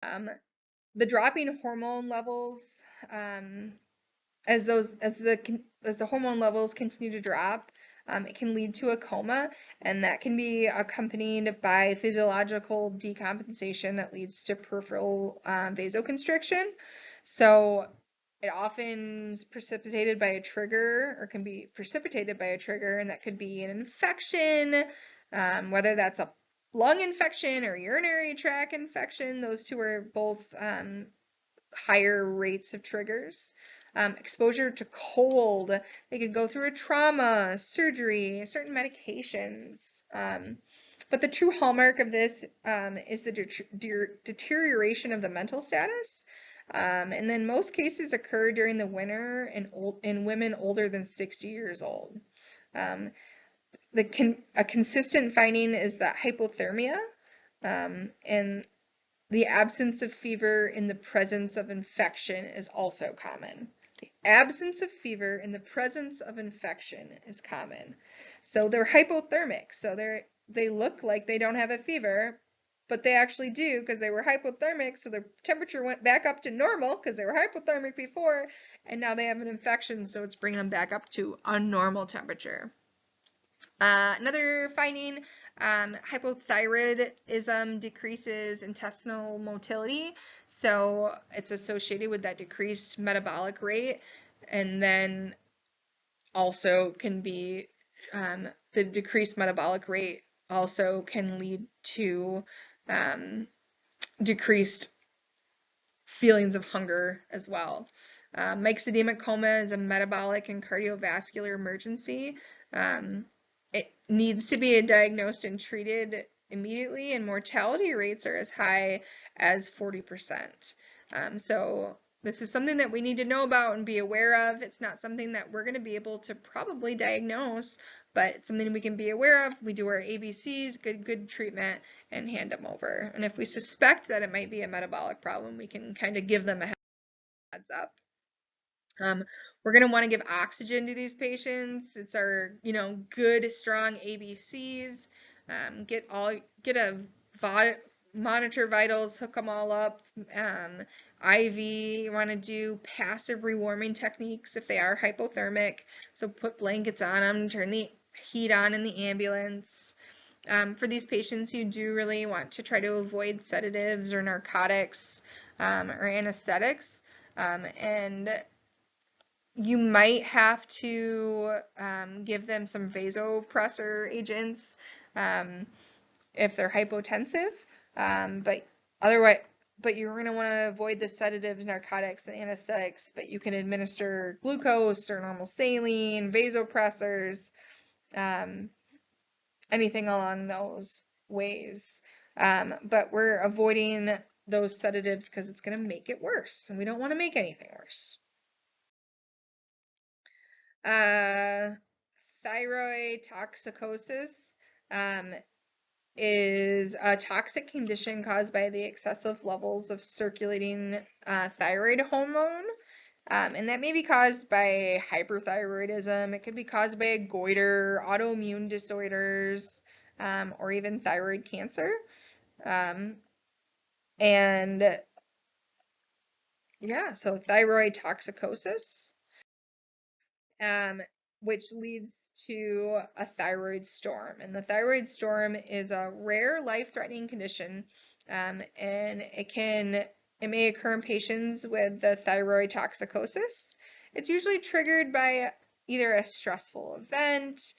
The dropping hormone levels, as the hormone levels continue to drop, it can lead to a coma, and that can be accompanied by physiological decompensation that leads to peripheral vasoconstriction. So it often is precipitated by a trigger, or can be precipitated by a trigger, and that could be an infection, whether that's a lung infection or urinary tract infection. Those two are both higher rates of triggers. Exposure to cold, they could go through a trauma, surgery, certain medications. But the true hallmark of this is the deterioration of the mental status. And then most cases occur during the winter in women older than 60 years old. A consistent finding is that hypothermia and the absence of fever in the presence of infection is also common. The absence of fever in the presence of infection is common. So they're hypothermic. So they look like they don't have a fever, but they actually do, because they were hypothermic, so their temperature went back up to normal because they were hypothermic before, and now they have an infection, so it's bringing them back up to a normal temperature. Another finding, hypothyroidism decreases intestinal motility, so it's associated with that decreased metabolic rate, and then also can be the decreased metabolic rate also can lead to decreased feelings of hunger as well. Myxedemic coma is a metabolic and cardiovascular emergency. It needs to be diagnosed and treated immediately, and mortality rates are as high as 40%. So this is something that we need to know about and be aware of. It's not something that we're going to be able to probably diagnose, but it's something we can be aware of. We do our ABCs, good treatment, and hand them over. And if we suspect that it might be a metabolic problem, we can kind of give them a heads up. We're going to want to give oxygen to these patients. It's our, good, strong ABCs. Monitor vitals, hook them all up. IV, you want to do passive rewarming techniques if they are hypothermic. So put blankets on them, turn the heat on in the ambulance. For these patients, you do really want to try to avoid sedatives or narcotics or anesthetics. And you might have to give them some vasopressor agents if they're hypotensive, but you're going to want to avoid the sedatives, narcotics, and anesthetics, but you can administer glucose or normal saline, vasopressors, anything along those ways. But we're avoiding those sedatives because it's going to make it worse, and we don't want to make anything worse. Thyroid toxicosis is a toxic condition caused by the excessive levels of circulating thyroid hormone. And that may be caused by hyperthyroidism. It could be caused by a goiter, autoimmune disorders, or even thyroid cancer. So thyroid toxicosis, which leads to a thyroid storm. And the thyroid storm is a rare life-threatening condition, and it may occur in patients with the thyroid toxicosis. It's usually triggered by either a stressful event,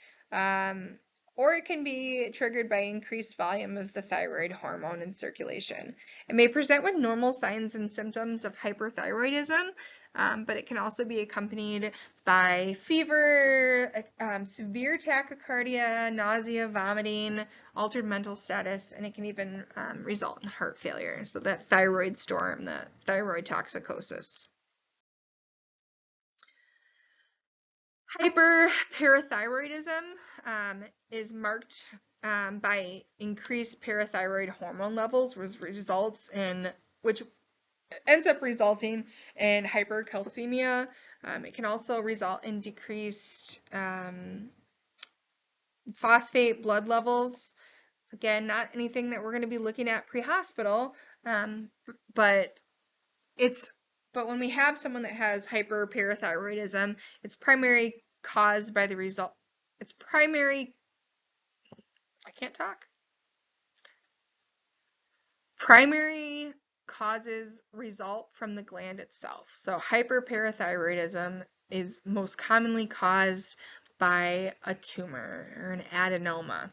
or it can be triggered by increased volume of the thyroid hormone in circulation. It may present with normal signs and symptoms of hyperthyroidism, but it can also be accompanied by fever, severe tachycardia, nausea, vomiting, altered mental status, and it can even result in heart failure. So that thyroid storm, the thyroid toxicosis. Hyperparathyroidism is marked by increased parathyroid hormone levels, which ends up resulting in hypercalcemia. It can also result in decreased phosphate blood levels. Again, not anything that we're going to be looking at pre-hospital, but when we have someone that has hyperparathyroidism, it's primarily caused by primary causes result from the gland itself. So hyperparathyroidism is most commonly caused by a tumor or an adenoma.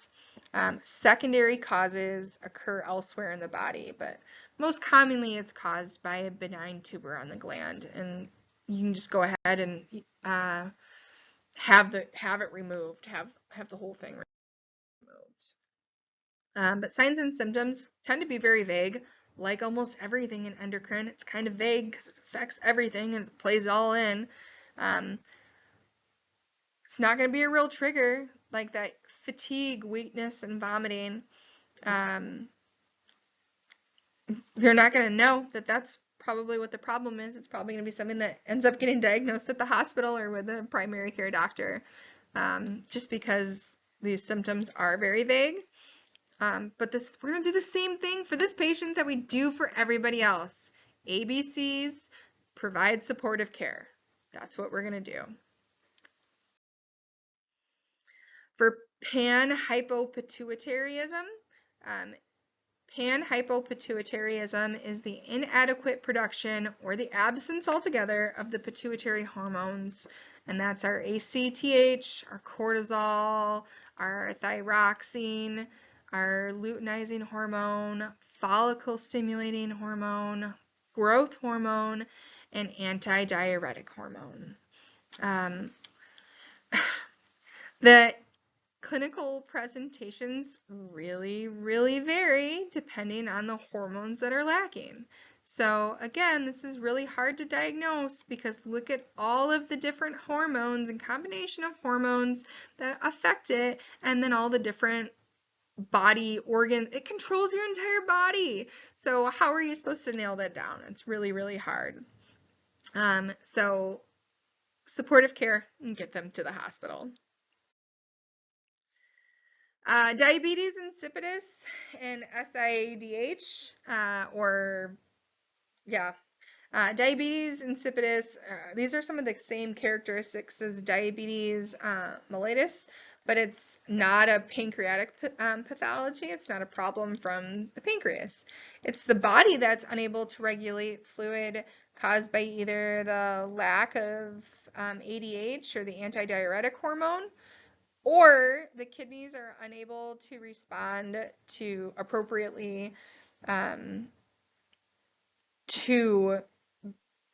Secondary causes occur elsewhere in the body, but most commonly it's caused by a benign tumor on the gland, and you can just go ahead and have it removed, have the whole thing removed. But signs and symptoms tend to be very vague. Like almost everything in endocrine, it's kind of vague because it affects everything and it plays all in. It's not going to be a real trigger like that fatigue, weakness, and vomiting. They're not going to know that that's probably what the problem is. It's probably going to be something that ends up getting diagnosed at the hospital or with a primary care doctor, just because these symptoms are very vague. But we're going to do the same thing for this patient that we do for everybody else. ABCs, provide supportive care. That's what we're going to do. For panhypopituitarism, panhypopituitarism is the inadequate production or the absence altogether of the pituitary hormones and that's our ACTH, our cortisol, our thyroxine, our luteinizing hormone, follicle stimulating hormone, growth hormone, and antidiuretic hormone. The clinical presentations really, really vary depending on the hormones that are lacking. So again, this is really hard to diagnose because look at all of the different hormones and combination of hormones that affect it, and then all the different body organ. It controls your entire body. So how are you supposed to nail that down? It's really, really hard. So supportive care and get them to the hospital. Diabetes insipidus and SIADH, diabetes insipidus, these are some of the same characteristics as diabetes mellitus, but it's not a pancreatic pathology. It's not a problem from the pancreas. It's the body that's unable to regulate fluid caused by either the lack of ADH or the antidiuretic hormone, or the kidneys are unable to respond to appropriately to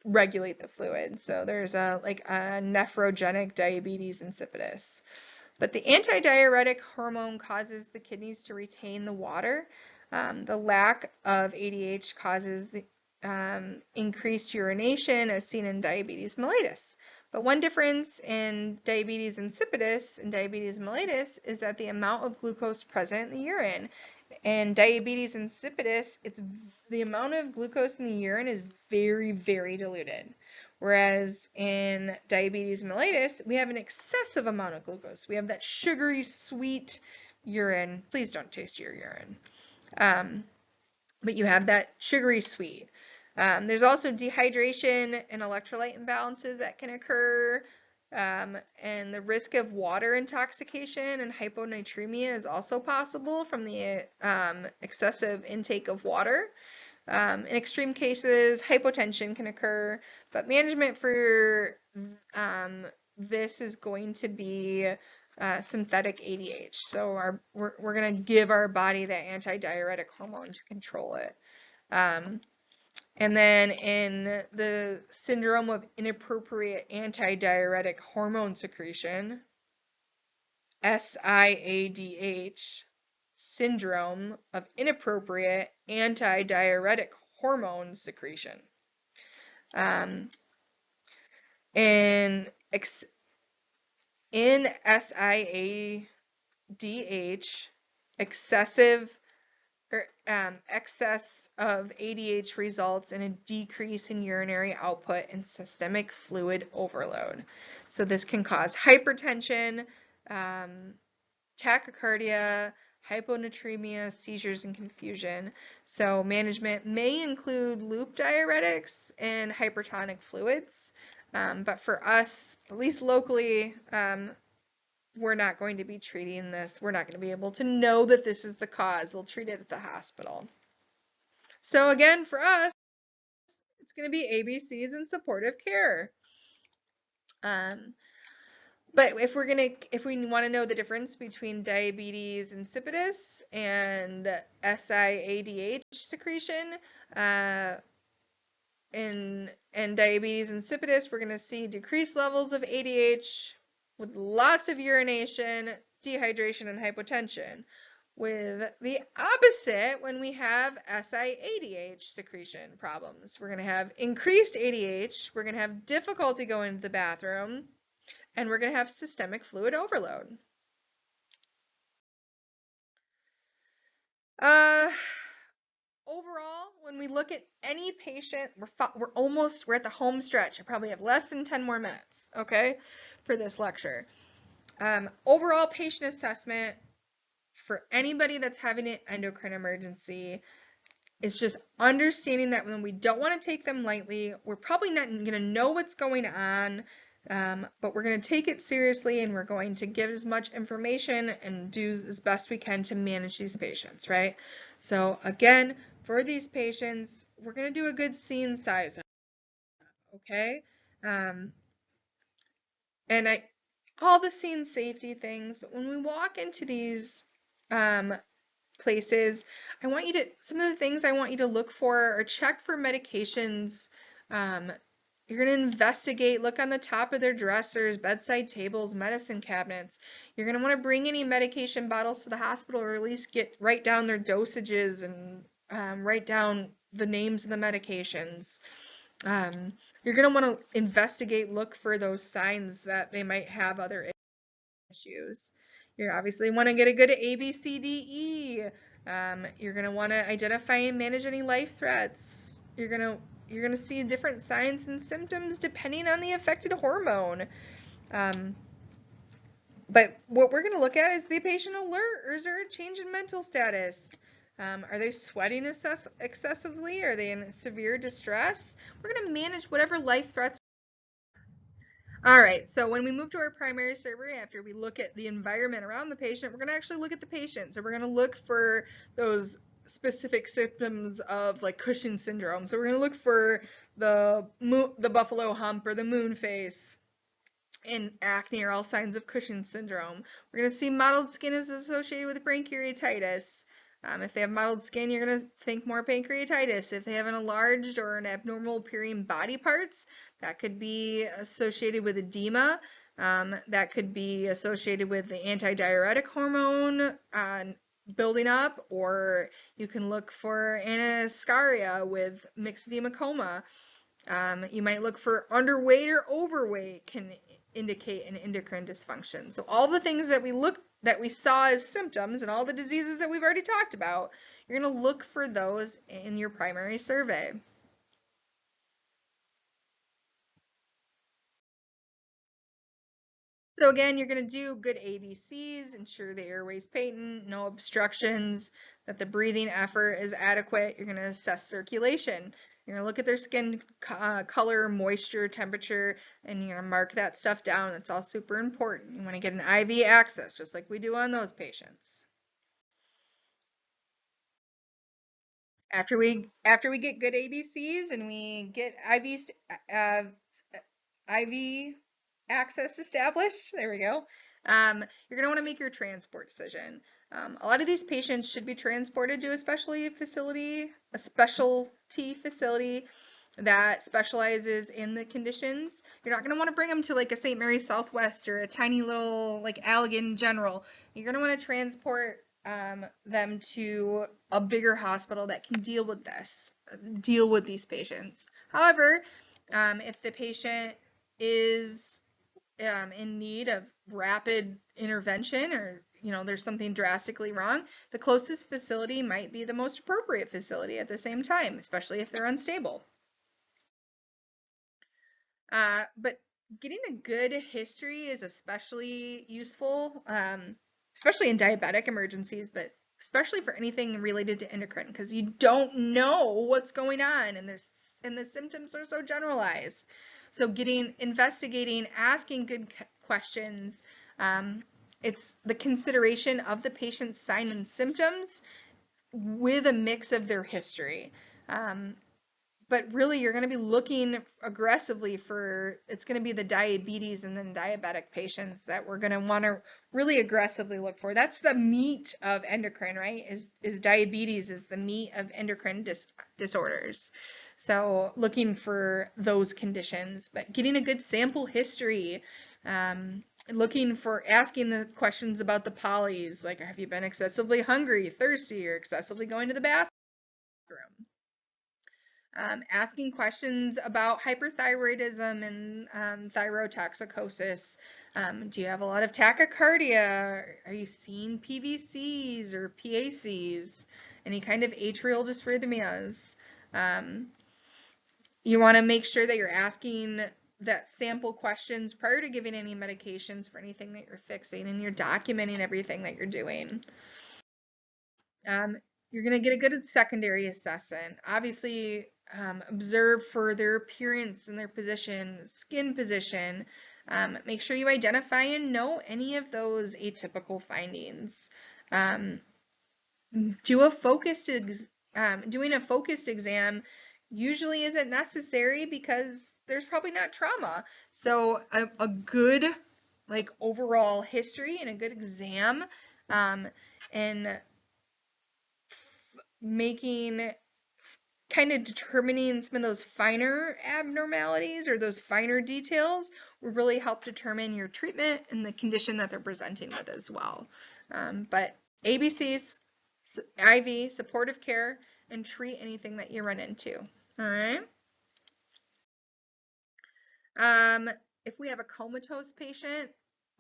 regulate the fluid. So there's a nephrogenic diabetes insipidus. But the antidiuretic hormone causes the kidneys to retain the water. The lack of ADH causes the increased urination, as seen in diabetes mellitus. But one difference in diabetes insipidus and diabetes mellitus is that the amount of glucose present in the urine. In diabetes insipidus, the amount of glucose in the urine is very, very diluted. Whereas in diabetes mellitus, we have an excessive amount of glucose. We have that sugary, sweet urine. Please don't taste your urine. But you have that sugary sweet. There's also dehydration and electrolyte imbalances that can occur. And the risk of water intoxication and hyponatremia is also possible from the excessive intake of water. In extreme cases, hypotension can occur, but management for this is going to be synthetic ADH. So we're going to give our body that antidiuretic hormone to control it. And then in the syndrome of inappropriate antidiuretic hormone secretion, SIADH, syndrome of inappropriate antidiuretic hormone secretion. In SIADH, excess of ADH results in a decrease in urinary output and systemic fluid overload. So this can cause hypertension, tachycardia, hyponatremia, seizures, and confusion. So management may include loop diuretics and hypertonic fluids, but for us, at least locally, we're not going to be treating this. We're not going to be able to know that this is the cause. We'll treat it at the hospital. So again, for us, it's going to be ABCs and supportive care. But if we want to know the difference between diabetes insipidus and SIADH secretion, in diabetes insipidus, we're going to see decreased levels of ADH with lots of urination, dehydration, and hypotension. With the opposite, when we have SIADH secretion problems, we're going to have increased ADH, we're going to have difficulty going to the bathroom, and we're going to have systemic fluid overload. Overall, when we look at any patient, we're at the home stretch. I probably have less than 10 more minutes, okay, for this lecture. Overall patient assessment for anybody that's having an endocrine emergency is just understanding that when we don't want to take them lightly, we're probably not going to know what's going on, but we're going to take it seriously, and we're going to give as much information and do as best we can to manage these patients, right? So again, for these patients, we're going to do a good scene size, okay? and all the scene safety things, but when we walk into these places, some of the things I want you to look for or check for medications. Um, you're going to investigate, look on the top of their dressers, bedside tables, medicine cabinets. You're going to want to bring any medication bottles to the hospital, or at least write down their dosages and write down the names of the medications. You're going to want to investigate, look for those signs that they might have other issues. You obviously want to get a good ABCDE. You're going to want to identify and manage any life threats. You're gonna see different signs and symptoms depending on the affected hormone. But what we're going to look at is the patient alert, or is there a change in mental status? Are they sweating excessively? Are they in severe distress? We're going to manage whatever life threats. All right, so when we move to our primary survey, after we look at the environment around the patient, we're going to actually look at the patient. So we're going to look for those specific symptoms of like Cushing syndrome. So we're going to look for the buffalo hump or the moon face, and acne are all signs of Cushing syndrome. We're going to see mottled skin is associated with pancreatitis. If they have mottled skin, you're going to think more pancreatitis. If they have an enlarged or an abnormal appearing body parts, that could be associated with edema. That could be associated with the antidiuretic hormone building up, or you can look for anascaria with myxedema coma. You might look for underweight or overweight can indicate an endocrine dysfunction. So all the things that we saw as symptoms and all the diseases that we've already talked about, you're going to look for those in your primary survey. So again, you're going to do good ABCs, ensure the airway's patent, no obstructions, that the breathing effort is adequate. You're going to assess circulation. You're going to look at their skin color, moisture, temperature, and you're going to mark that stuff down. That's all super important. You want to get an IV access, just like we do on those patients. After we get good ABCs and we get IV access established, there we go. You're gonna want to make your transport decision. A lot of these patients should be transported to a specialty facility that specializes in the conditions. You're not gonna want to bring them to like a St. Mary's Southwest or a tiny little like Allegan General. You're gonna want to transport them to a bigger hospital that can deal with these patients. However, if the patient is in need of rapid intervention, or there's something drastically wrong, the closest facility might be the most appropriate facility at the same time, especially if they're unstable. But getting a good history is especially useful, especially in diabetic emergencies, but especially for anything related to endocrine, because you don't know what's going on, and the symptoms are so generalized. So investigating, asking good questions, it's the consideration of the patient's signs and symptoms with a mix of their history. But really, you're going to be looking aggressively for, it's going to be the diabetes and then diabetic patients that we're going to want to really aggressively look for. That's the meat of endocrine, right? Is diabetes is the meat of endocrine disorders. So looking for those conditions, but getting a good sample history, asking the questions about the polys, like have you been excessively hungry, thirsty, or excessively going to the bathroom? Asking questions about hyperthyroidism and thyrotoxicosis. Do you have a lot of tachycardia? Are you seeing PVCs or PACs? Any kind of atrial dysrhythmias? You want to make sure that you're asking that sample questions prior to giving any medications for anything that you're fixing, and you're documenting everything that you're doing. You're going to get a good secondary assessment. Obviously, observe for their appearance and their position, skin position. Make sure you identify and know any of those atypical findings. Doing a focused exam usually isn't necessary because there's probably not trauma. So a good like overall history and a good exam, and making kind of determining some of those finer abnormalities or those finer details will really help determine your treatment and the condition that they're presenting with as well. But ABCs, IV, supportive care, and treat anything that you run into. All right. If we have a comatose patient,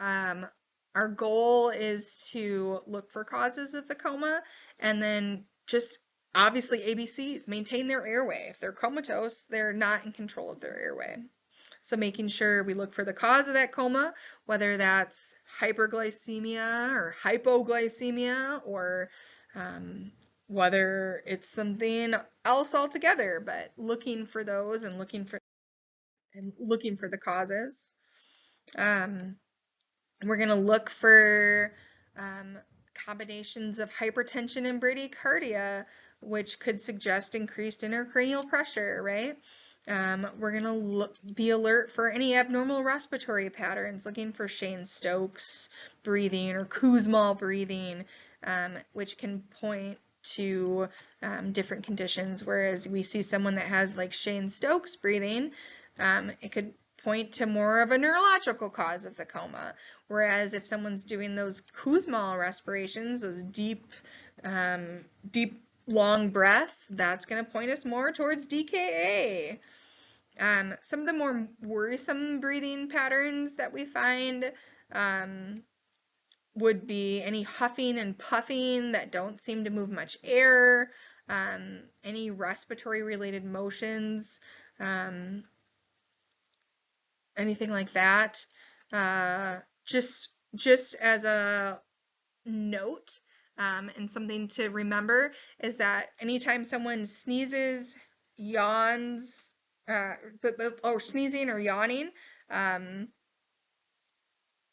our goal is to look for causes of the coma and then just obviously ABCs, maintain their airway. If they're comatose, they're not in control of their airway. So making sure we look for the cause of that coma, whether that's hyperglycemia or hypoglycemia, or whether it's something else altogether, but looking for those and looking for the causes. We're going to look for combinations of hypertension and bradycardia, which could suggest increased intracranial pressure, right? We're going to be alert for any abnormal respiratory patterns, looking for Cheyne-Stokes breathing or Kussmaul breathing, which can point to different conditions. Whereas we see someone that has like Cheyne-Stokes breathing, it could point to more of a neurological cause of the coma. Whereas if someone's doing those Kussmaul respirations, those deep, long breath, that's going to point us more towards DKA. Some of the more worrisome breathing patterns that we find would be any huffing and puffing that don't seem to move much air, any respiratory related motions, anything like that. Just as a note, and something to remember is that anytime someone sneezes, yawns, or sneezing or yawning,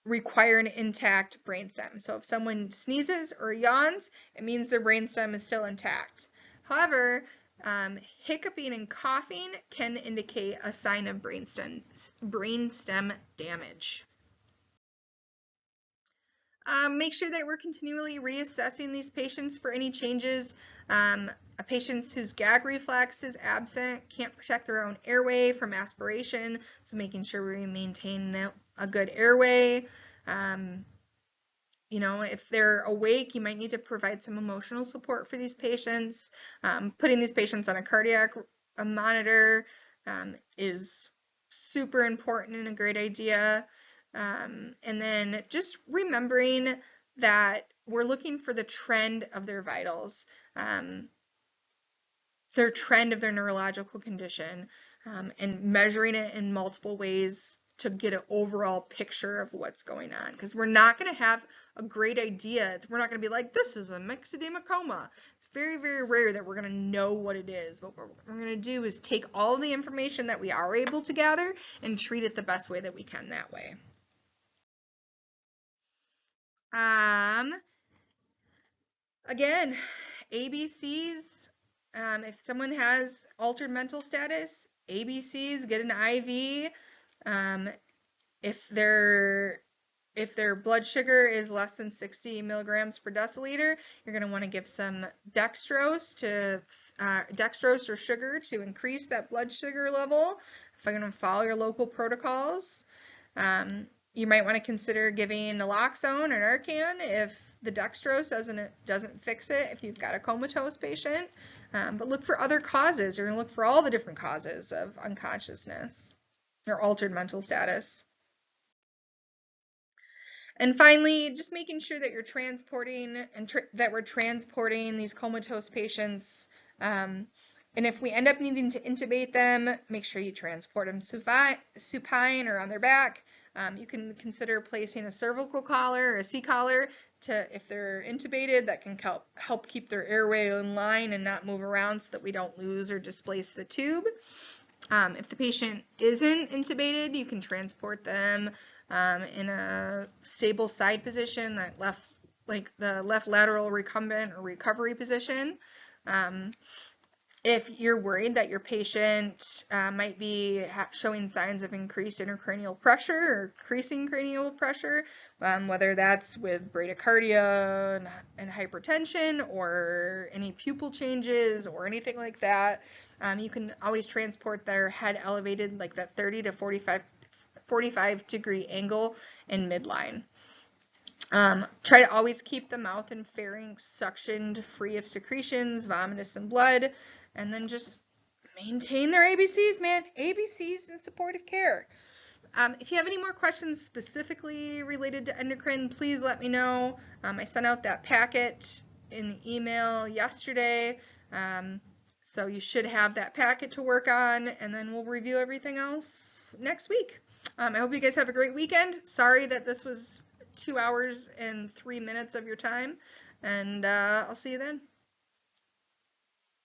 require an intact brainstem. So if someone sneezes or yawns, it means their brainstem is still intact. However, hiccuping and coughing can indicate a sign of brainstem damage. Make sure that we're continually reassessing these patients for any changes. A patient whose gag reflex is absent can't protect their own airway from aspiration, so making sure we maintain a good airway. You know, if they're awake, you might need to provide some emotional support for these patients. Putting these patients on a cardiac monitor is super important and a great idea. And then just remembering that we're looking for the trend of their vitals, their trend of their neurological condition, and measuring it in multiple ways to get an overall picture of what's going on. Because we're not going to have a great idea. We're not going to be like, this is a myxedema coma. It's very, very rare that we're going to know what it is. But what we're going to do is take all the information that we are able to gather and treat it the best way that we can that way. Again, ABCs, if someone has altered mental status, ABCs, get an IV. If their blood sugar is less than 60 milligrams per deciliter, you're going to want to give some dextrose or sugar to increase that blood sugar level. If you're going to follow your local protocols, you might want to consider giving naloxone or Narcan if the dextrose doesn't fix it if you've got a comatose patient. But look for other causes. You're going to look for all the different causes of unconsciousness or altered mental status. And finally, just making sure that you're transporting and that we're transporting these comatose patients. And if we end up needing to intubate them, make sure you transport them supine or on their back. You can consider placing a cervical collar or a C-collar if they're intubated. That can help keep their airway in line and not move around so that we don't lose or displace the tube. If the patient isn't intubated, you can transport them in a stable side position, like the left lateral recumbent or recovery position. If you're worried that your patient might be showing signs of increased intracranial pressure or increasing cranial pressure, whether that's with bradycardia and hypertension or any pupil changes or anything like that, you can always transport their head elevated like that 30 to 45 degree angle in midline. Try to always keep the mouth and pharynx suctioned, free of secretions, vomitus, and blood, and then just maintain their ABCs, man. ABCs in supportive care. If you have any more questions specifically related to endocrine, please let me know. I sent out that packet in the email yesterday, so you should have that packet to work on, and then we'll review everything else next week. I hope you guys have a great weekend. Sorry that this was 2 hours and 3 minutes of your time, and I'll see you then.